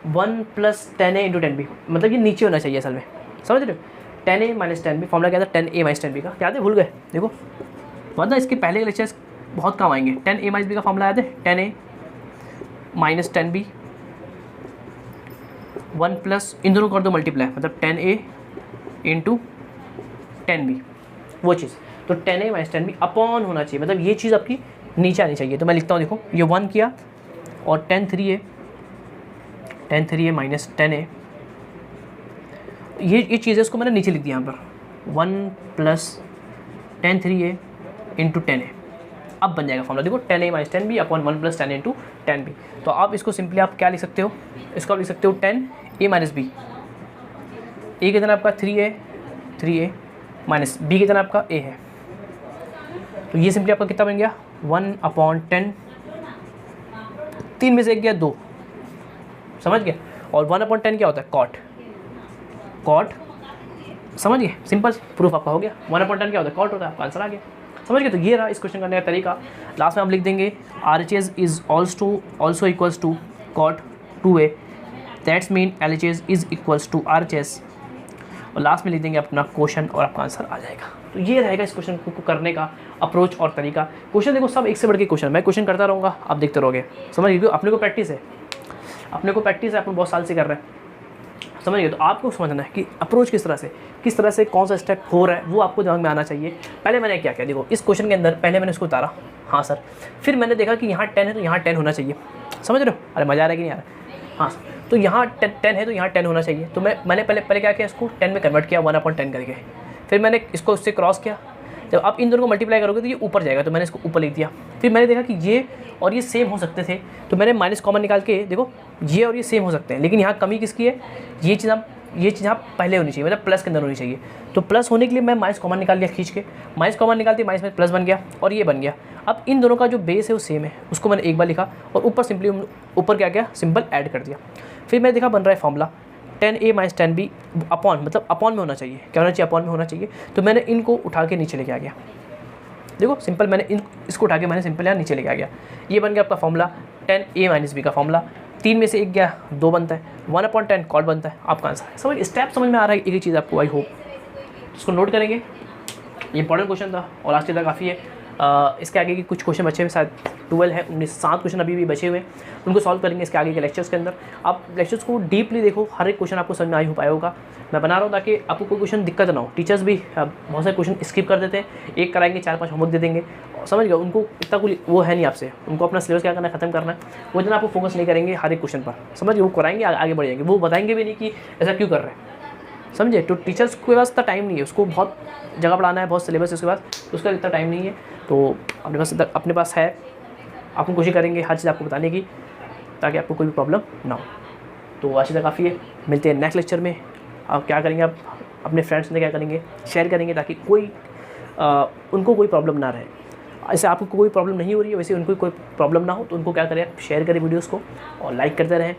Speaker 1: 1 + tan a into tan b, मतलब ये नीचे होना चाहिए असल में, समझ रहे हो। tan a - tan b formula क्या था, tan a - tan b का, याद है, भूल गए। देखो मतलब इसके पहले के लेक्चर्स बहुत काम आएंगे। tan a - b का फॉर्मूला याद है, tan a - tan b 1 plus इन दोनों कर दो मल्टीप्लाई, मतलब tan a into tan b, वो चीज़। तो tan a - tan b upon होना चाहिए, मतलब ये चीज़ आपकी नीचे आनी चाहिए। तो मैं लिखता हूँ, देखो ये 1 किया और tan 3a minus tan a, ये चीज़ है, इसको मैंने नीचे लिख दिया यहाँ पर, 1 + tan 3a into tan a। अब बन जाएगा फॉर्मूला, देखो tan a - tan b upon 1 + tan a into tan b। तो आप इसको सिंपली आप क्या लिख सकते हो, इसको आप लिख सकते हो tan a - b। a कितना आपका 3a माइनस b कितना आपका a है, तो ये सिंपली आपका कितना बन गया, 1/10, 3 में से 1 गया 2, समझ गया। और 1/10 क्या होता है, कॉट, समझ गए, सिंपल प्रूफ आपका हो गया। 1/10 क्या होता है, कॉट होता है, आपका आंसर आ गया, समझ गए। तो ये रहा इस क्वेश्चन करने का तरीका। लास्ट में आप लिख देंगे RHS is also equals to cot 2a, that's mean LHS is equals to RHS, और लास्ट में लिख देंगे अपना क्वेश्चन और आपका आंसर आ जाएगा। तो ये रहेगा इस क्वेश्चन को करने का अप्रोच और तरीका। क्वेश्चन देखो सब एक से बढ़ के क्वेश्चन, मैं क्वेश्चन करता रहूँगा, आप देखते रहोगे, समझ गए। अपने को प्रैक्टिस है, अपने बहुत साल से कर रहे हैं, समझ गए। तो आपको समझना है कि अप्रोच किस तरह से कौन सा स्टेप हो रहा है, वो आपको दिमाग में आना चाहिए। पहले मैंने क्या किया, देखो इस क्वेश्चन के अंदर पहले मैंने इसको उतारा, हाँ सर, फिर मैंने देखा कि यहाँ 10 है तो यहाँ 10 होना चाहिए, समझ रहे हो। अरे मज़ा आ रहा है कि नहीं आ रहा, हाँ सर। तो यहाँ 10 है तो यहाँ 10 होना चाहिए, तो मैंने पहले क्या किया, इसको 10 में कन्वर्ट किया 1/10 करके, फिर मैंने इसको उससे क्रॉस किया। जब आप इन दोनों को मल्टीप्लाई करोगे तो ये ऊपर जाएगा, तो मैंने इसको ऊपर लिख दिया। फिर मैंने देखा कि ये और ये सेम हो सकते थे, तो मैंने माइनस कॉमन निकाल के, देखो ये और ये सेम हो सकते हैं, लेकिन यहाँ कमी किसकी है, ये चीज़ यहाँ पहले होनी चाहिए, मतलब प्लस के अंदर होनी चाहिए। तो प्लस होने के लिए मैं माइनस कॉमन निकाल लिया खींच के, माइनस कॉमन निकालते माइनस में प्लस बन गया और ये बन गया। अब इन दोनों का जो बेस है वो सेम है, उसको मैंने एक बार लिखा और ऊपर सिंपली ऊपर क्या किया, सिंबल ऐड कर दिया। फिर मैंने देखा बन रहा है formula tan a - tan b upon, मतलब अपॉन में होना चाहिए, क्या होना चाहिए, अपॉन में होना चाहिए। तो मैंने इनको उठा के नीचे लेके आ गया, देखो सिंपल मैंने इसको उठा के मैंने सिंपल यहाँ नीचे लेके आ गया। ये बन गया आपका फॉर्मूला tan a - b का फॉर्मूला। 3 में से 1 गया 2 बनता है, 1/10 कॉट बनता है, आपका आंसर है। समझ स्टेप समझ में आ रहा है, एक चीज़ आपको, आई होप इसको नोट करेंगे। ये इंपॉर्टेंट क्वेश्चन था और आज तक काफ़ी है। इसके आगे के कुछ क्वेश्चन बचे हुए, शायद 12 है, 7 क्वेश्चन अभी भी बचे हुए हैं, उनको सॉल्व करेंगे इसके आगे के लेक्चर्स के अंदर। आप लेक्चर्स को डीपली देखो, हर एक क्वेश्चन आपको समझ में आई हो पाया होगा। मैं बना रहा हूँ ताकि आपको कोई क्वेश्चन दिक्कत ना हो। टीचर्स भी बहुत सारे क्वेश्चन स्किप कर देते हैं, एक कराएंगे 4-5 होमवर्क दे देंगे, समझ गए। उनको इतना कोई वो है नहीं आपसे, उनको अपना सिलेबस क्या करना है, ख़त्म करना है, वो इतना आपको फोकस नहीं करेंगे हर एक क्वेश्चन पर, समझ गए। वो कराएंगे, आगे बढ़ जाएंगे, वो बताएंगे भी नहीं कि ऐसा क्यों कर रहे हैं, समझे। तो टीचर्स के पास इतना टाइम नहीं है, उसको बहुत जगह पढ़ाना है, बहुत सिलेबस है उसके पास, तो उसका इतना टाइम नहीं है। तो अपने पास है, आप कोशिश करेंगे हर चीज़ आपको बताने की, ताकि आपको कोई भी प्रॉब्लम ना हो। तो आज तक काफ़ी है, मिलते हैं नेक्स्ट लेक्चर में। आप क्या करेंगे, आप अपने फ्रेंड्स से क्या करेंगे, शेयर करेंगे, ताकि कोई उनको कोई प्रॉब्लम ना रहे। ऐसे आपको कोई प्रॉब्लम नहीं हो रही है, वैसे उनको कोई प्रॉब्लम ना हो, तो उनको क्या करें, आप शेयर करें वीडियोज़ को और लाइक करते रहें।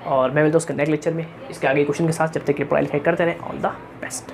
Speaker 1: और मैं मिलता हूँ उसके नेक्स्ट लेक्चर में इसके आगे क्वेश्चन के साथ। जब तक के लिए पढ़ाई लिखाई करते रहें। All the best.